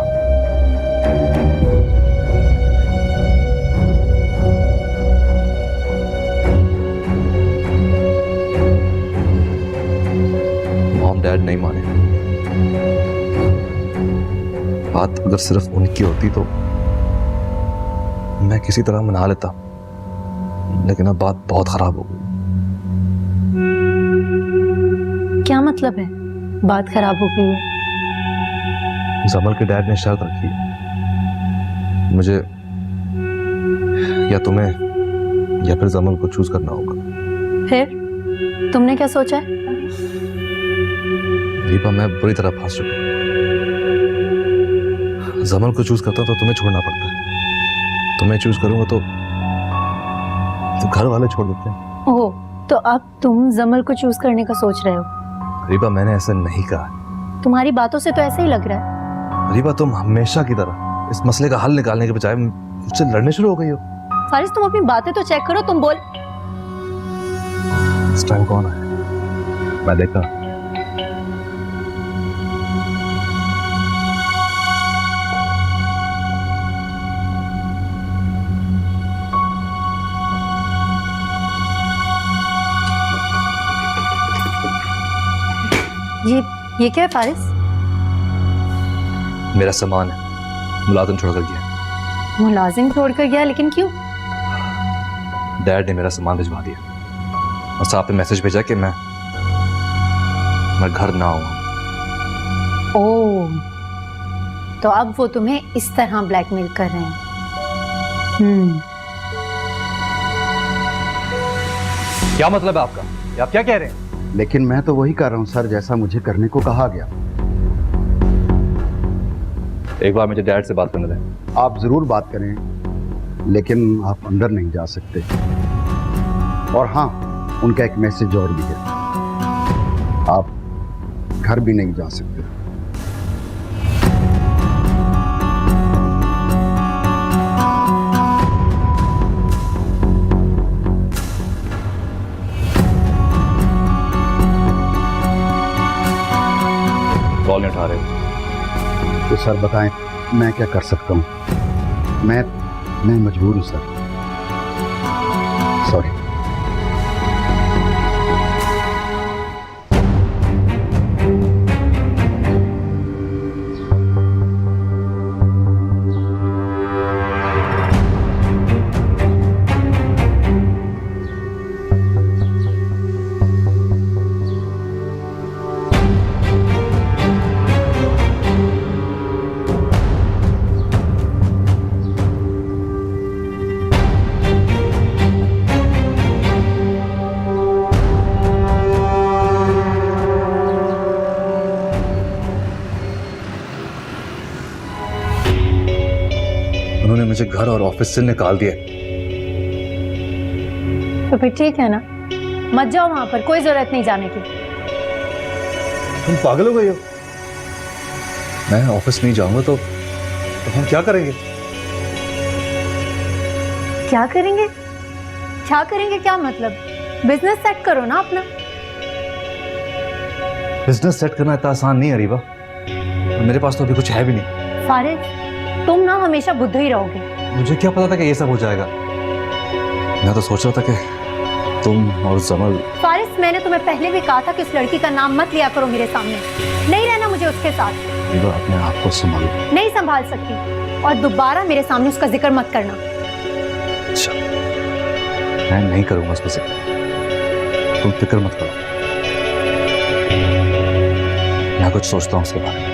मॉम डैड नहीं माने। बात अगर सिर्फ उनकी होती तो मैं किसी तरह मना लेता, लेकिन अब बात बहुत खराब हो गई। क्या मतलब है बात खराब हो गई है? जमल के डैड ने शर्त रखी है, मुझे या तुम्हें या फिर जमल को चूज करना होगा। फिर तुमने क्या सोचा है? दीपा, मैं बुरी तरह फंस चुका हूं। जमल को चूज करता तो तुम्हें छोड़ना पड़ता है, तुम्हें चूज करूंगा तो घर वाले छोड़ देते हैं। ओह, तो अब तुम जमल को चूज करने का सोच रहे हो? रीबा, मैंने ऐसा नहीं कहा। तुम्हारी बातों से तो ऐसा ही लग रहा है। रीबा, तुम हमेशा की तरह इस मसले का हल निकालने के बजाय मुझसे लड़ने शुरू हो गई हो। फारिस, तुम अपनी बातें तो चेक करो। तुम बोल इस टाइम कौन है? मैं देखा। ये क्या है फारिस? मेरा सामान है, मुलाजिम छोड़कर गया। मुलाजिम छोड़कर गया? लेकिन क्यों? डैड ने मेरा सामान भिजवा दिया और साहब पे मैसेज भेजा कि मैं घर ना आऊं। ओह, तो अब वो तुम्हें इस तरह ब्लैकमेल कर रहे हैं। क्या मतलब है आपका? आप क्या कह रहे हैं? लेकिन मैं तो वही कर रहा हूँ सर, जैसा मुझे करने को कहा गया। एक बार मुझे डैड से बात करने दें। आप जरूर बात करें, लेकिन आप अंदर नहीं जा सकते। और हाँ, उनका एक मैसेज और भी है, आप घर भी नहीं जा सकते। कॉल नहीं उठा रहे। तो सर बताएं, मैं क्या कर सकता हूँ? मैं मजबूर हूँ सर, सॉरी। उन्होंने मुझे घर और ऑफिस से निकाल दिया। तो फिर ठीक है ना, मत जाओ वहां पर, कोई जरूरत नहीं जाने की। तुम पागल हो गई हो? मैं ऑफिस नहीं जाऊंगा तो हम क्या करेंगे? क्या करेंगे? क्या करेंगे? क्या मतलब? बिजनेस सेट करो ना अपना। बिजनेस सेट करना इतना आसान नहीं है रीवा, मेरे पास तो अभी कुछ है भी नहीं। फारिस, तुम ना हमेशा बुद्धू ही रहोगे। मुझे क्या पता था कि ये सब हो जाएगा। मैं तो सोच रहा था कि तुम और जमल। फारिस, मैंने तुम्हें पहले भी कहा था कि उस लड़की का नाम मत लिया करो मेरे सामने। नहीं रहना मुझे उसके साथ। रीवा, अपने आप को संभालो। नहीं संभाल सकती, और दोबारा मेरे सामने उसका जिक्र मत करना। अच्छा, मैं नहीं करूंगा उसका जिक्र। तुम फिक्र मत करो, मैं कुछ सोचता हूँ उसके बारे में।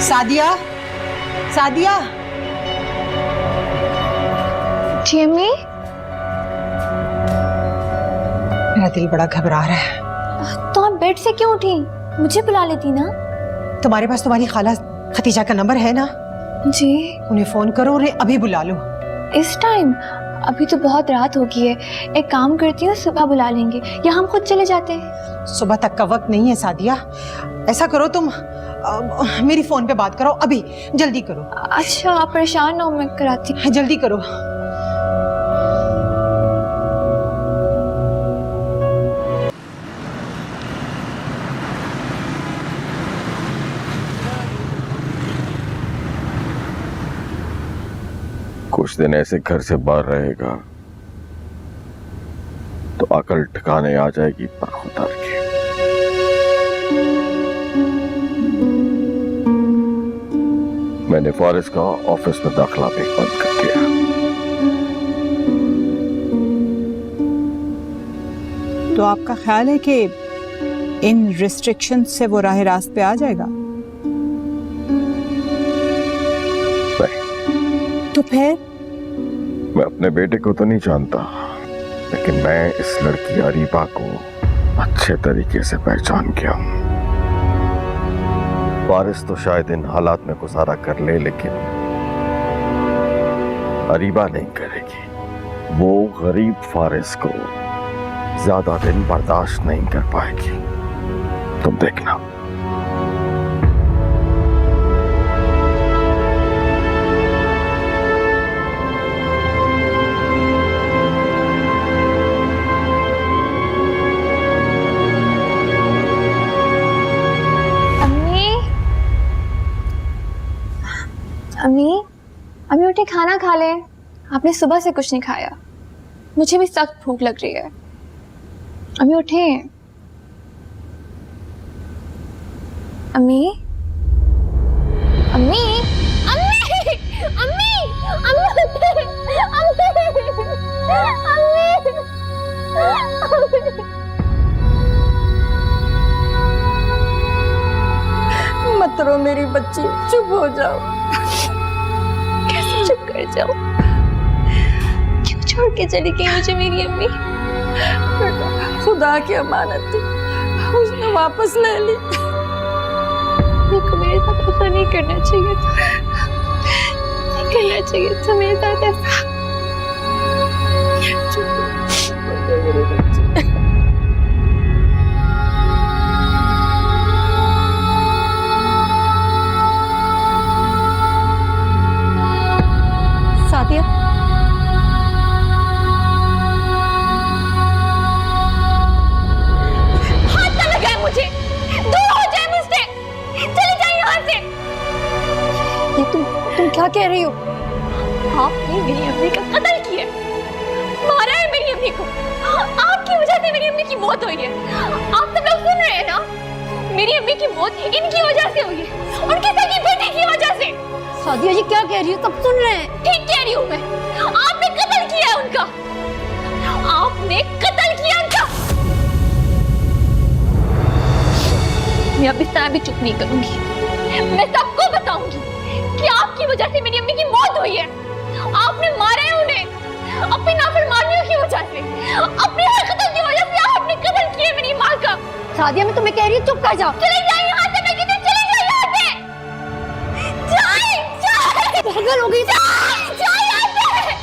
सादिया, सादिया। जी अम्मी। मेरा दिल बड़ा घबरा रहा है। तो आप बेड से क्यों उठी? मुझे बुला लेती ना। तुम्हारे पास तुम्हारी खाला खतीजा का नंबर है ना? जी। उन्हें फोन करो, उन्हें अभी बुला लो। इस टाइम? अभी तो बहुत रात हो गई है। एक काम करती हूँ, सुबह बुला लेंगे या हम खुद चले जाते हैं। सुबह तक का वक्त नहीं है सादिया। ऐसा करो तुम मेरी फोन पे बात करो अभी, जल्दी करो। अच्छा आप परेशान हो, मैं कराती हूँ। जल्दी करो। कुछ दिन ऐसे घर से बाहर रहेगा तो अकल ठिकाने आ जाएगी, पर खुदा रखे। मैंने फारिस का ऑफिस में दाखिला भी बंद कर दिया। तो आपका ख्याल है कि इन रिस्ट्रिक्शन से वो राह रास्त पे आ जाएगा? नहीं। तो फिर? मैं अपने बेटे को तो नहीं जानता, लेकिन मैं इस लड़की अरीबा को अच्छे तरीके से पहचान गया हूं। फारिस तो शायद इन हालात में गुजारा कर ले, लेकिन अरीबा नहीं करेगी। वो गरीब फारिस को ज्यादा दिन बर्दाश्त नहीं कर पाएगी, तुम देखना। अम्मी उठे, खाना खा ले। आपने सुबह से कुछ नहीं खाया। मुझे भी सख्त भूख लग रही है। अम्मी उठे। अम्मी अम्मी अम्मी अम्मी मत रो मेरी बच्ची, चुप हो जाओ। कैसे चुप कर जाओ? क्यों छोड़ के चली गई मुझे मेरी अम्मी? खुदा की अमानत थी, उसने वापस ले ली। मेरे को मेरे साथ ऐसा नहीं करना चाहिए था, नहीं करना चाहिए था मेरे साथ ऐसा। चुप हो जाओ मेरे बच्चे। सादिया, हाथ ना लगाए मुझे, दूर हो जाए मुझसे, चले जाए यहाँ से। ये तुम क्या कह रही हो? आपने मेरी अम्मी का कत्ल किया, मारा है मेरी अम्मी को। आपकी वजह से मेरी अम्मी की मौत हुई है। आप सब लोग सुन रहे हैं ना? मेरी अम्मी की मौत इनकी वजह से हुई है, उनकी सगी बेटी की वजह से। सादिया जी क्या कह रही हो? सब सुन रहे हैं। ठीक कह रही हूँ मैं। आपने कत्ल किया है उनका, आपने कत्ल किया उनका। मैं अब इस तरह भी चुप नहीं करूंगी। मैं सबको बताऊंगी कि आपकी वजह से मेरी अम्मी की मौत हुई है। आपने मारा है उन्हें अपनी नाफरमानियों की वजह से, अपनी हरकतों की वजह से आपने कत्ल किया मेरी माँ का। सादिया मैं तुम्हें कह रही हूँ चुप कर जाओ। चले जाए यहाँ से, मैं कहती हूँ चले जाए यहाँ से। जाए पागल हो गई। जाए यहाँ से।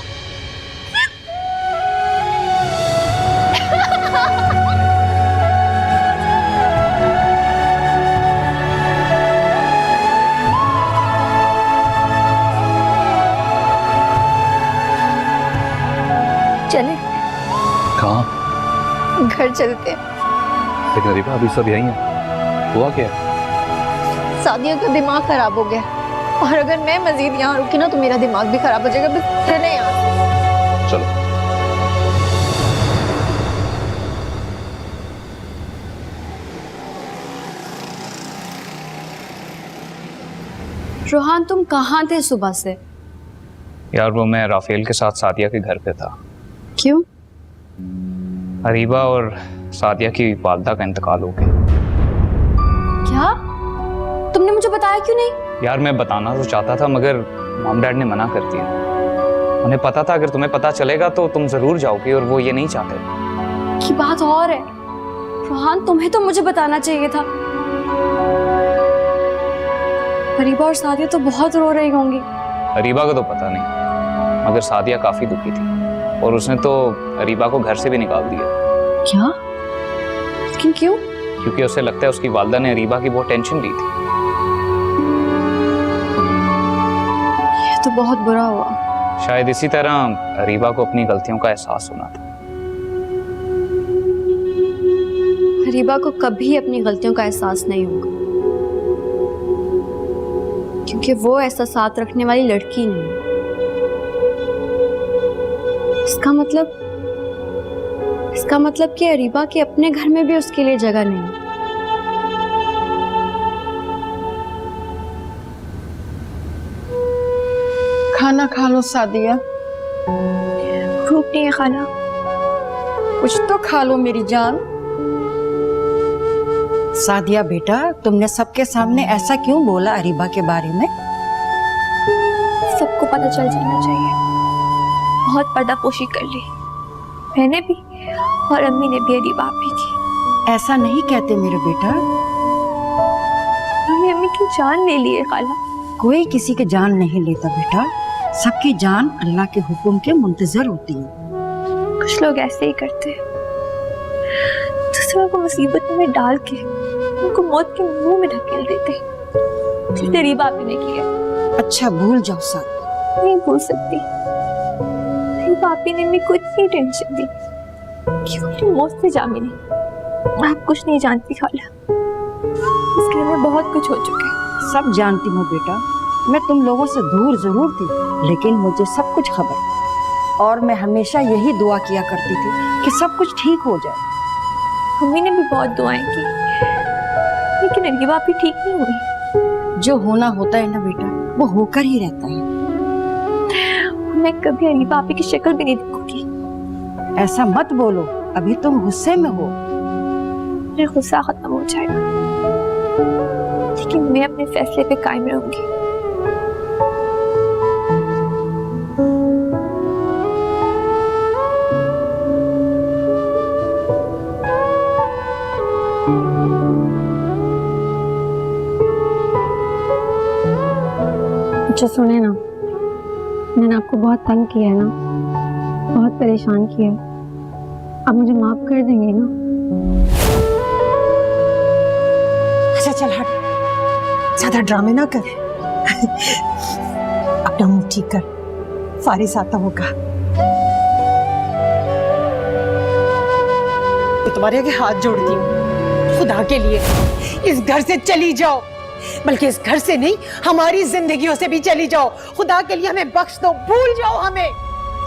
चले कहाँ? घर चलते हैं। लेकिन अरीबा अभी सब यहीं है, हुआ क्या? सादिया का दिमाग खराब हो गया, और अगर मैं मजीद यहाँ रुकी ना तो मेरा दिमाग भी खराब हो जाएगा। बस चले यहाँ। चलो। रोहान तुम कहाँ थे सुबह से? यार वो मैं राफेल के साथ सादिया के घर पे था। क्यों? अरीबा और सादिया की वालदा का इंतकाल हो गया। क्या? तुमने मुझे बताया क्यों नहीं? यार मैं बताना तो चाहता था मगर मॉम डैड ने मना कर दिया। उन्हें पता था अगर तुम्हें पता चलेगा तो तुम जरूर जाओगी और वो ये नहीं चाहते। की बात और है रोहान, तुम्हें तो मुझे बताना चाहिए था। अरीबा और सादिया तो बहुत रो रही होंगी। अरीबा को तो पता नहीं मगर सादिया काफी दुखी थी और उसने तो अरीबा को घर से भी निकाल दिया। क्या? लेकिन क्यों? क्योंकि उसे लगता है उसकी वालदा ने अरीबा की बहुत टेंशन ली थी। ये तो बहुत बुरा हुआ। शायद इसी तरह अरीबा को अपनी गलतियों का एहसास होना था। अरीबा को कभी अपनी गलतियों का एहसास नहीं होगा क्योंकि वो एहसास रखने वाली लड़की नहीं है। इसका मतलब कि अरीबा के अपने घर में भी उसके लिए जगह नहीं है। खाना खा लो सादिया। भूख नहीं है खाना। कुछ तो खा लो मेरी जान। सादिया बेटा, तुमने सबके सामने ऐसा क्यों बोला अरीबा के बारे में? सबको पता चल जाना चाहिए। बहुत पर्दापोशी कर ली मैंने भी और अम्मी ने भी, अरीबा भी की। ऐसा नहीं कहते मेरे बेटा। हमने अम्मी की जान ले ली है खाला। कोई किसी की जान नहीं लेता बेटा, सबकी जान अल्लाह के हुक्म के मुंतजर होती है। कुछ लोग ऐसे ही करते हैं, दूसरों को मुसीबत में डाल के उनको मौत के मुंह में ढकेल देते। अरीबा भी ने किया। अच्छा भूल जाओ साथ। नहीं भूल सकती। पापी ने मेरे को इतनी टेंशन दी कि वो मेरी मौत से जामी नहीं। आप कुछ नहीं जानती खाला, इसके लिए बहुत कुछ हो चुका है। सब जानती हूँ बेटा, मैं तुम लोगों से दूर जरूर थी लेकिन मुझे सब कुछ खबर, और मैं हमेशा यही दुआ किया करती थी कि सब कुछ ठीक हो जाए। मम्मी ने भी बहुत दुआएं की लेकिन अरीबा भी ठीक नहीं हुई। जो होना होता है ना बेटा, वो होकर ही रहता है। मैं कभी अरीबा आपी की शक्ल भी नहीं देखूंगी। ऐसा मत बोलो, अभी तुम गुस्से में हो। मेरा गुस्सा खत्म हो जाएगा लेकिन मैं अपने फैसले पे कायम रहूंगी। अच्छा सुने ना, मैंने आपको बहुत तंग किया है ना, बहुत परेशान किया है। आप मुझे माफ कर देंगे ना? अच्छा चल हट, ज्यादा ड्रामे ना कर। अपना मुंह ठीक कर, फारिस आता होगा। मैं तुम्हारे आगे हाथ जोड़ती हूँ, खुदा के लिए इस घर से चली जाओ, बल्कि इस घर से नहीं हमारी जिंदगियों से भी चली जाओ। खुदा के लिए हमें बख्श दो, भूल जाओ हमें,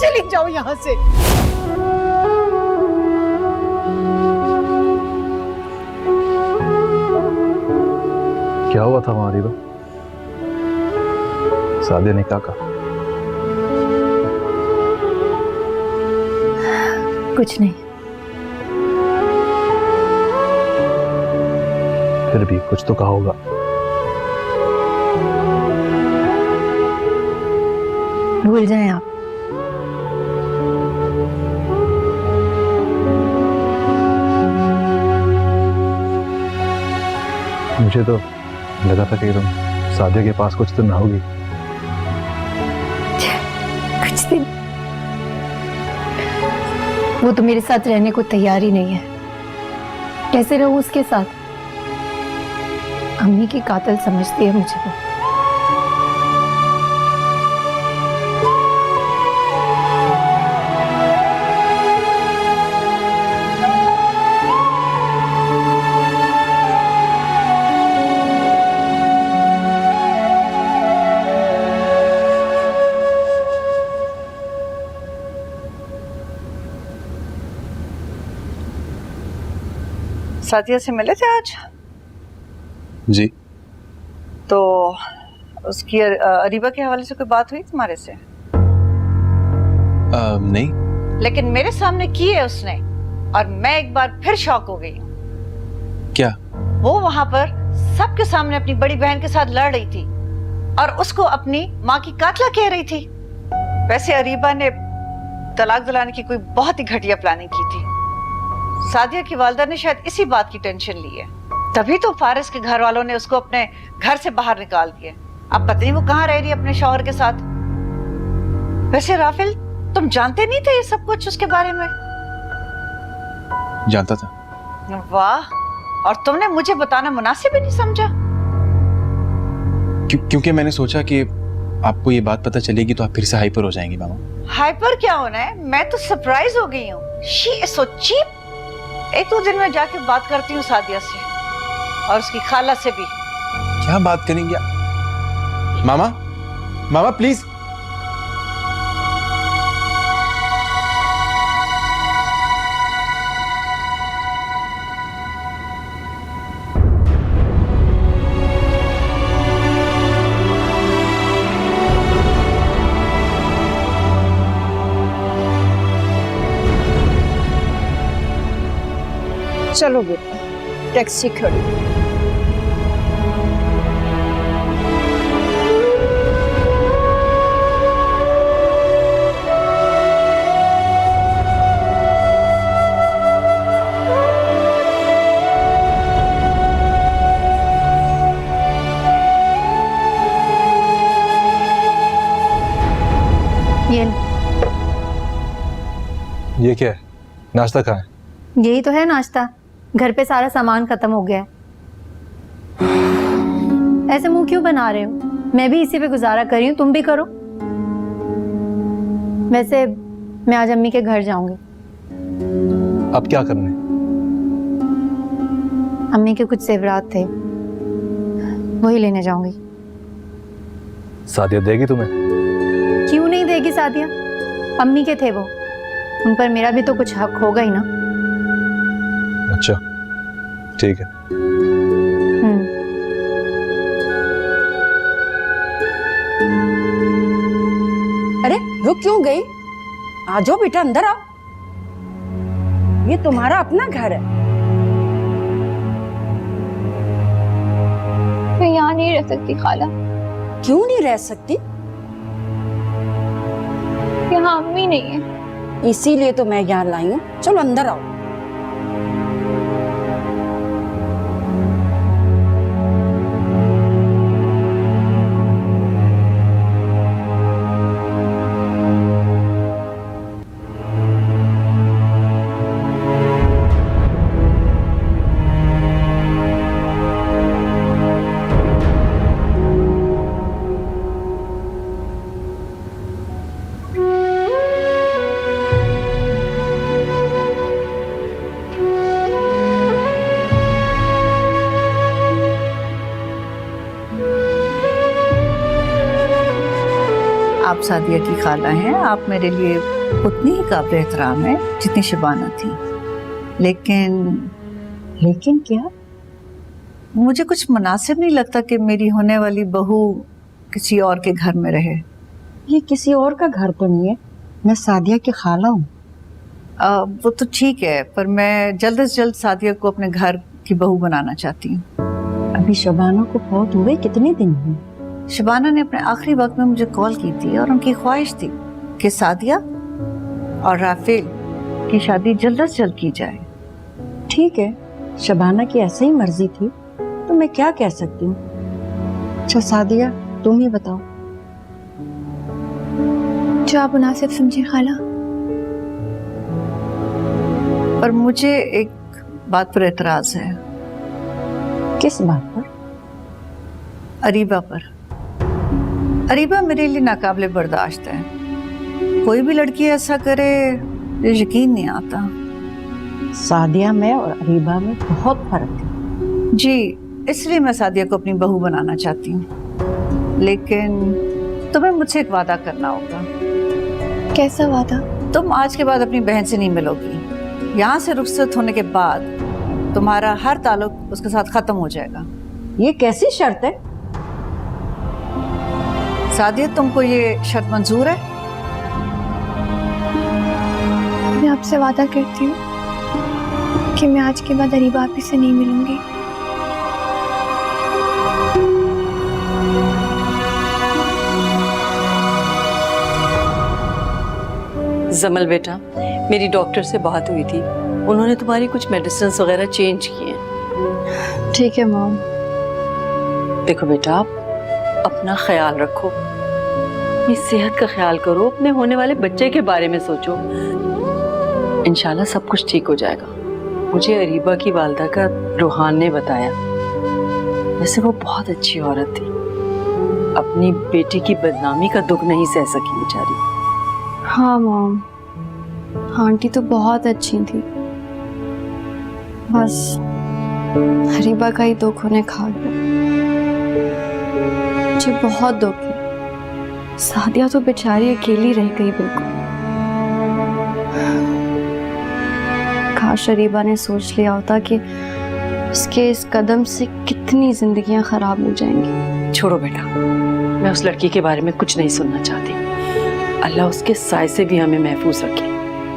चली जाओ यहाँ से। क्या हुआ था वहां अरीबा? सादिया ने क्या कहा? कुछ नहीं। फिर भी कुछ तो कहा होगा। भूल जाएं आप। मुझे तो लगा था कि तुम सादिया के पास कुछ दिन रहोगी। कुछ दिन? वो तो मेरे साथ रहने को तैयार ही नहीं है। कैसे रहूं उसके साथ? अम्मी की कातिल समझती है मुझे वो। सादिया से मिले थे आज? जी। तो उसकी अरीबा के हवाले से कोई बात हुई तुम्हारे से? नहीं। लेकिन मेरे सामने की है उसने, और मैं एक बार फिर शॉक हो गई। क्या? वो वहां पर सबके सामने अपनी बड़ी बहन के साथ लड़ रही थी और उसको अपनी माँ की कातला कह रही थी। वैसे अरीबा ने तलाक दिलाने की कोई बहुत ही घटिया प्लानिंग की थी। सादिया की वालिदा ने शायद इसी बात की टेंशन ली है, तभी तो फारिस के घर वालों ने उसको अपने घर से बाहर निकाल दिया। अब पता नहीं वो कहाँ रह रही है अपने शौहर के साथ। वैसे राफिल, तुम जानते नहीं थे ये सब कुछ उसके बारे में? जानता था। वाह, और तुमने मुझे बताना मुनासिब ही नहीं समझा? क्योंकि मैंने सोचा कि आपको ये बात पता चलेगी तो आप फिर से हाइपर हो जाएंगी मामा। हाइपर क्या होना है, मैं तो सरप्राइज हो गई हूँ। She is so cheap. एक दो दिन में जाके बात करती हूँ सादिया से और उसकी खाला से भी। क्या बात करेंगे मामा? मामा प्लीज। चलो बेटा, टैक्सी खड़ी। ये क्या है? नाश्ता कहाँ है? यही तो है नाश्ता। घर पे सारा सामान खत्म हो गया है। ऐसे मुंह क्यों बना रहे हो? मैं भी इसी पे गुजारा कर रही हूँ, तुम भी करो। वैसे मैं आज अम्मी के घर जाऊंगी। अब क्या करना है? अम्मी के कुछ जेवरात थे, वही लेने जाऊंगी। सादिया देगी तुम्हें? क्यों नहीं देगी सादिया? अम्मी के थे वो, उन पर मेरा भी तो कुछ हक होगा ही ना। अच्छा ठीक है। अरे रुक क्यों गई? आ जाओ बेटा, अंदर आओ। ये तुम्हारा अपना घर है। मैं यहाँ नहीं रह सकती खाला। क्यों नहीं रह सकती? यहाँ अम्मी नहीं है। इसीलिए तो मैं यहाँ लाई हूँ। चलो अंदर आओ। आप सादिया की खाला हैं, आप मेरे लिए उतनी ही काबिल एहतराम है जितनी शबाना थी। लेकिन क्या? मुझे कुछ मुनासिब नहीं लगता कि मेरी होने वाली बहू किसी और के घर में रहे। ये किसी और का घर तो नहीं है, मैं सादिया की खाला हूँ। वो तो ठीक है, पर मैं जल्द से जल्द सादिया को अपने घर की बहू बनाना चाहती हूँ। अभी शबाना को फौत हुए कितने दिन हुए? शबाना ने अपने आखिरी वक्त में मुझे कॉल की थी और उनकी ख्वाहिश थी कि सादिया और राफेल की शादी जल्द से जल्द की जाए। ठीक है, शबाना की ऐसे ही मर्जी थी तो मैं क्या कह सकती हूँ। अच्छा सादिया, तुम ही बताओ। जो आप मुनासिब समझे खाला। पर मुझे एक बात पर एतराज है। किस बात पर? अरीबा पर। अरीबा मेरे लिए नाकाबिले बर्दाश्त है। कोई भी लड़की ऐसा करे तो यकीन नहीं आता। सादिया में और अरीबा में बहुत फर्क है। जी, इसलिए मैं सादिया को अपनी बहू बनाना चाहती हूँ। लेकिन तुम्हें मुझसे एक वादा करना होगा। कैसा वादा? तुम आज के बाद अपनी बहन से नहीं मिलोगी। यहाँ से रुखसत होने के बाद तुम्हारा हर ताल्लुक उसके साथ खत्म हो जाएगा। ये कैसी शर्त है? सादिया, तुमको ये शर्त मंजूर है? मैं आपसे वादा करती हूँ कि मैं आज के बाद अरीबा आपी से नहीं मिलूंगी। जमल बेटा, मेरी डॉक्टर से बात हुई थी, उन्होंने तुम्हारी कुछ मेडिसिन वगैरह चेंज किए हैं। ठीक है मॉम। देखो बेटा, आप अपना ख्याल रखो, अपनी सेहत का ख्याल करो, अपने होने वाले बच्चे के बारे में सोचो। इंशाल्लाह सब कुछ ठीक हो जाएगा। मुझे अरीबा की वालदा का रूहान ने बताया, वैसे वो बहुत अच्छी औरत थी, अपनी बेटी की बदनामी का दुख नहीं सह सकी बेचारी। हाँ मॉम, आंटी तो बहुत अच्छी थी, बस अरीबा का ही दुख उन्हें खा गया। मुझे बहुत दुख है, सादिया तो बेचारी अकेली रह गई बिल्कुल। काश अरीबा ने सोच लिया होता कि उसके इस कदम से कितनी जिंदगियां खराब हो जाएंगी। छोड़ो बेटा, मैं उस लड़की के बारे में कुछ नहीं सुनना चाहती। अल्लाह उसके साय से भी हमें महफूज रखे।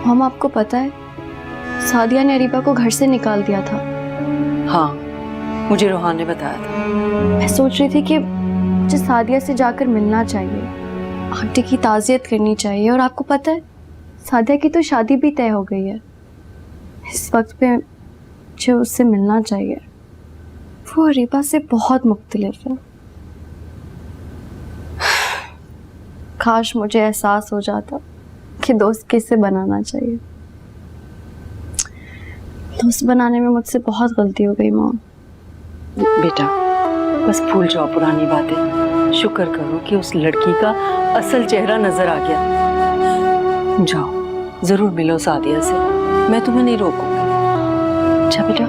हम आपको पता है, सादिया ने अरीबा को घर से निकाल दिया था। हाँ, मुझे रूहान ने बताया था। मैं सोच रही थी कि मुझे सादिया से जाकर मिलना चाहिए, आंटी की ताज़ियत करनी चाहिए। और आपको पता है, सादिया की तो शादी भी तय हो गई है। इस वक्त पे मुझे उससे मिलना चाहिए। वो अरीबा से बहुत मुख्तलिफ है। काश मुझे एहसास हो जाता कि दोस्त किसे बनाना चाहिए। दोस्त बनाने में मुझसे बहुत गलती हो गई मॉम। बेटा, बस भूल जाओ पुरानी बातें, शुक्र करो कि उस लड़की का असल चेहरा नजर आ गया। जाओ, जरूर मिलो सादिया से, मैं तुम्हें नहीं रोकूंगी। अच्छा बेटा।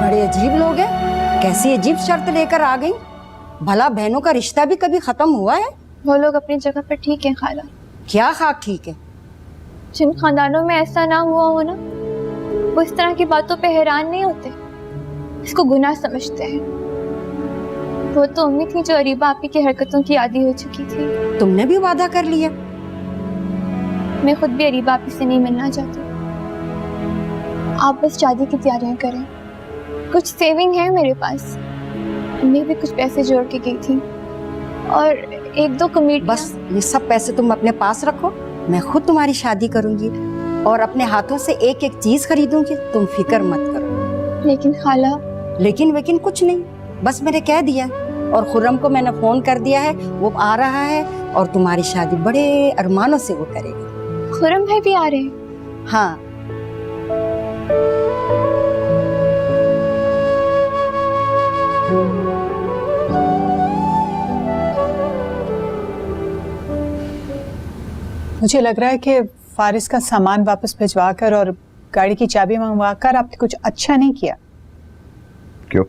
बड़े अजीब लोग हैं, कैसी अजीब शर्त लेकर आ गई। भला बहनों का रिश्ता भी कभी खत्म हुआ है? वो लोग अपनी जगह पर ठीक है खाला। क्या खाक ठीक है? जिन खानदानों में ऐसा ना हुआ हो ना, वो इस तरह की बातों पे हैरान नहीं होते, इसको गुनाह समझते हैं। वो तो उम्मीद थी जो अरीबा आपी की हरकतों की आदी हो चुकी थी। तुमने भी वादा कर लिया? मैं खुद भी अरीबा आपी से नहीं मिलना चाहती। आप बस शादी की तैयारियां करें। कुछ सेविंग है मेरे पास, मैं भी कुछ पैसे जोड़ के गई थी, और एक दो कमीट। बस ये सब पैसे तुम अपने पास रखो, मैं खुद तुम्हारी शादी करूंगी और अपने हाथों से एक एक चीज खरीदूंगी, तुम फिक्र मत करो। लेकिन खाला। लेकिन कुछ नहीं, बस मैंने कह दिया। और खुर्रम को मैंने फोन कर दिया है, वो आ रहा है और तुम्हारी शादी बड़े अरमानों से वो करेगा। खुर्रम भाई भी आ रहे हैं? हाँ। मुझे लग रहा है कि फारिस का सामान वापस भिजवा कर और गाड़ी की चाबी मंगवा कर आपने कुछ अच्छा नहीं किया। क्यों?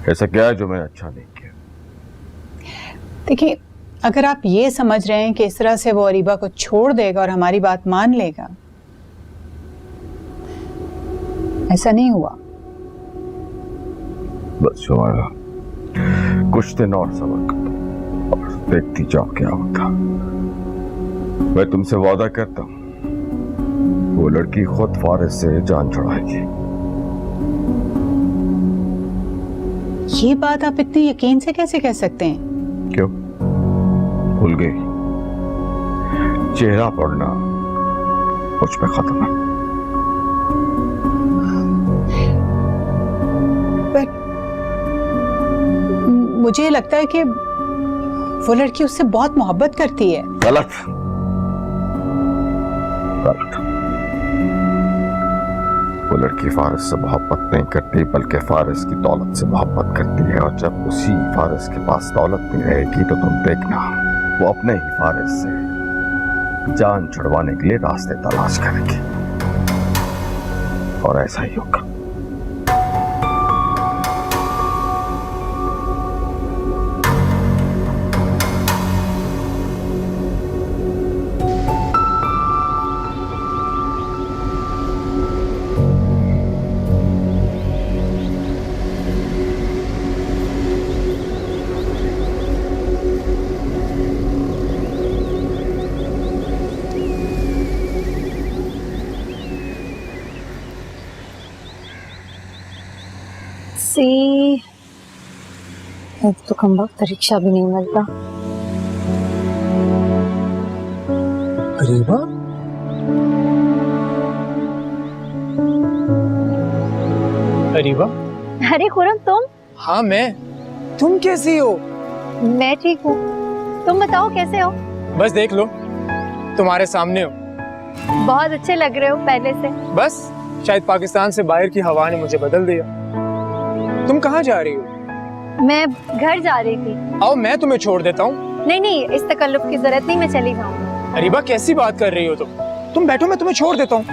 ऐसा क्या है जो मैंने अच्छा नहीं किया? देखिए, अगर आप ये समझ रहे हैं कि इस तरह से वो अरीबा को छोड़ देगा और हमारी बात मान लेगा, ऐसा नहीं हुआ। बस शुमारा, कुछ दिन और सब्र करो और देखती जाओ क्या होता। मैं तुमसे वादा करता हूं, वो लड़की खुद फारिस से जान छुड़ाएगी। ये बात आप इतनी यकीन से कैसे कह सकते हैं? क्यों? भूल गई? चेहरा पढ़ना मुझ पे खत्म है। पर मुझे लगता है कि वो लड़की उससे बहुत मोहब्बत करती है। गलत। गलत। वो लड़की फारिस से मोहब्बत नहीं करती, बल्कि फारिस की दौलत से मोहब्बत करती है। और जब उसी फारिस के पास दौलत नहीं रहेगी तो तुम देखना, वो अपने ही फारिस से जान छुड़वाने के लिए रास्ते तलाश करेगी, और ऐसा ही होगा। एक तो कम वक्त रिक्शा भी नहीं मिलता। अरीबा, अरीबा। अरे खुरम तुम? हाँ मैं। तुम कैसी हो? मैं ठीक हूँ, तुम बताओ कैसे हो? बस देख लो, तुम्हारे सामने हो। बहुत अच्छे लग रहे हो पहले से। बस शायद पाकिस्तान से बाहर की हवा ने मुझे बदल दिया। तुम कहाँ जा रही हो? मैं घर जा रही थी। आओ मैं तुम्हें छोड़ देता हूँ। नहीं नहीं, इस तकल्लुफ की जरूरत नहीं, मैं चली जाऊंगी। अरीबा कैसी बात कर रही हो तुम बैठो, मैं तुम्हें छोड़ देता हूँ।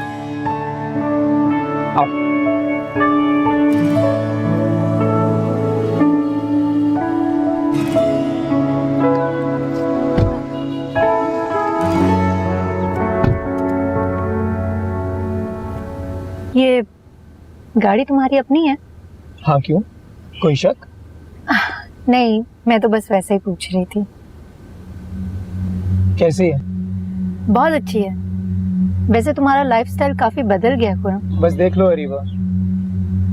आओ। ये गाड़ी तुम्हारी अपनी है? हाँ क्यों, कोई शक? नहीं, मैं तो बस वैसे ही पूछ रही थी। कैसी है? बहुत अच्छी है। वैसे तुम्हारा लाइफस्टाइल काफी बदल गया खुरम। बस देख लो अरीबा,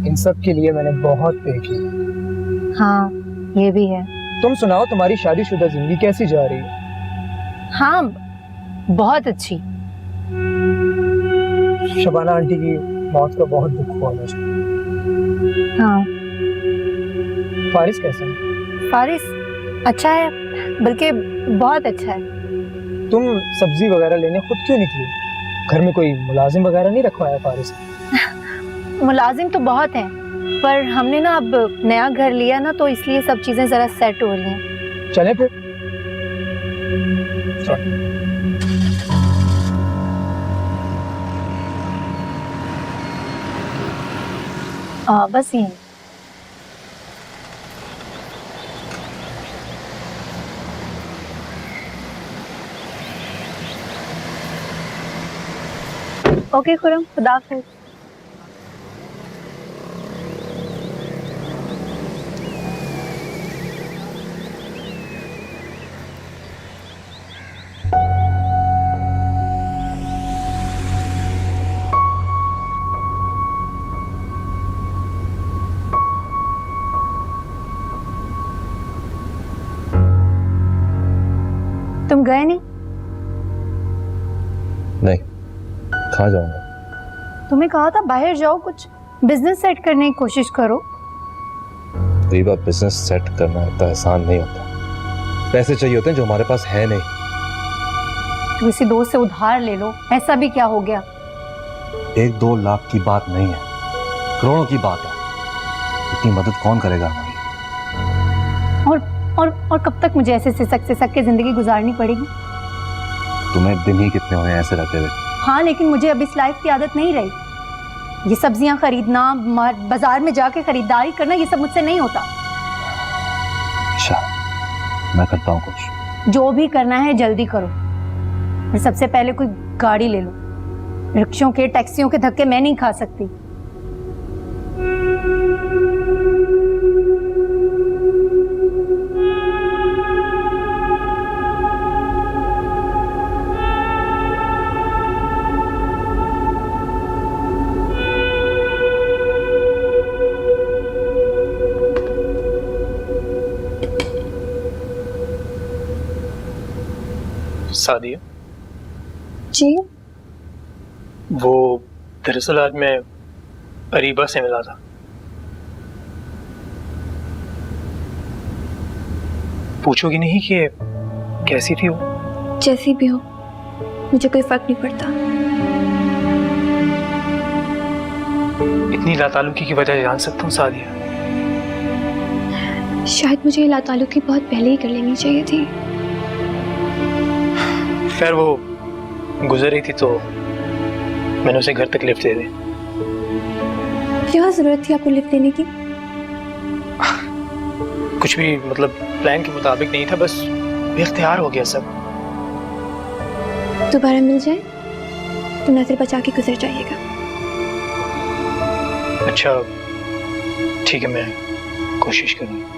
इन सब के लिए मैंने बहुत पे किया। हाँ ये भी है। तुम सुनाओ, तुम्हारी शादीशुदा जिंदगी कैसी जा रही है? हाँ बहुत अच्छी। शबाना आंटी की मौत का बहुत दुख हुआ मुझे। हाँ। फारिस कैसा है? फारिस अच्छा है, बल्कि बहुत अच्छा है। तुम सब्जी वगैरह लेने खुद क्यों निकली? घर में कोई मुलाजिम वगैरह नहीं रखवाया फारिस? मुलाजिम तो बहुत हैं, पर हमने ना अब नया घर लिया ना, तो इसलिए सब चीजें जरा सेट हो रही हैं। चले फिर। बस यही। ओके खुरम, खुदा हाफिज़। तुम गए नहीं? नहीं, कहाँ जाऊंगा? तुम्हें कहा था बाहर जाओ, कुछ बिजनेस सेट करने की कोशिश करो। रीबा, बिजनेस सेट करना इतना आसान नहीं होता। पैसे चाहिए होते हैं जो हमारे पास है नहीं। तो किसी दोस्त से उधार ले लो, ऐसा भी क्या हो गया? 1-2 लाख की बात नहीं है, करोड़ों की बात है। इतनी मदद कौन करेगा हमारी? और कब तक मुझे ऐसे सिसक के जिंदगी गुजारनी पड़ेगी? तुम्हें दिन ही कितने हुए ऐसे रहते हुए? हाँ, लेकिन मुझे अब इस लाइफ की आदत नहीं रही। ये सब्जियां खरीदना, बाजार में जाके खरीदारी करना, ये सब मुझसे नहीं होता। अच्छा, मैं करता हूँ कुछ। जो भी करना है जल्दी करो, और सबसे पहले कोई गाड़ी ले लो। रिक्शों के, टैक्सियों के धक्के मैं नहीं खा सकती। सादिया जी? वो दरअसल आज मैं अरीबा से मिला था। पूछोगी नहीं कि कैसी थी वो? जैसी भी हो, मुझे कोई फर्क नहीं पड़ता। इतनी लातालुकी की वजह जान सकता हूँ सादिया? शायद मुझे ये लातालुकी बहुत पहले ही कर लेनी चाहिए थी। खैर वो गुजर रही थी तो मैंने उसे घर तक लिफ्ट दे दी। क्या जरूरत थी आपको लिफ्ट देने की? कुछ भी मतलब प्लान के मुताबिक नहीं था, बस बेख्तियार हो गया सब। दोबारा मिल जाए तो नजर बचा के गुजर जाइएगा। अच्छा ठीक है, मैं कोशिश करूँगा।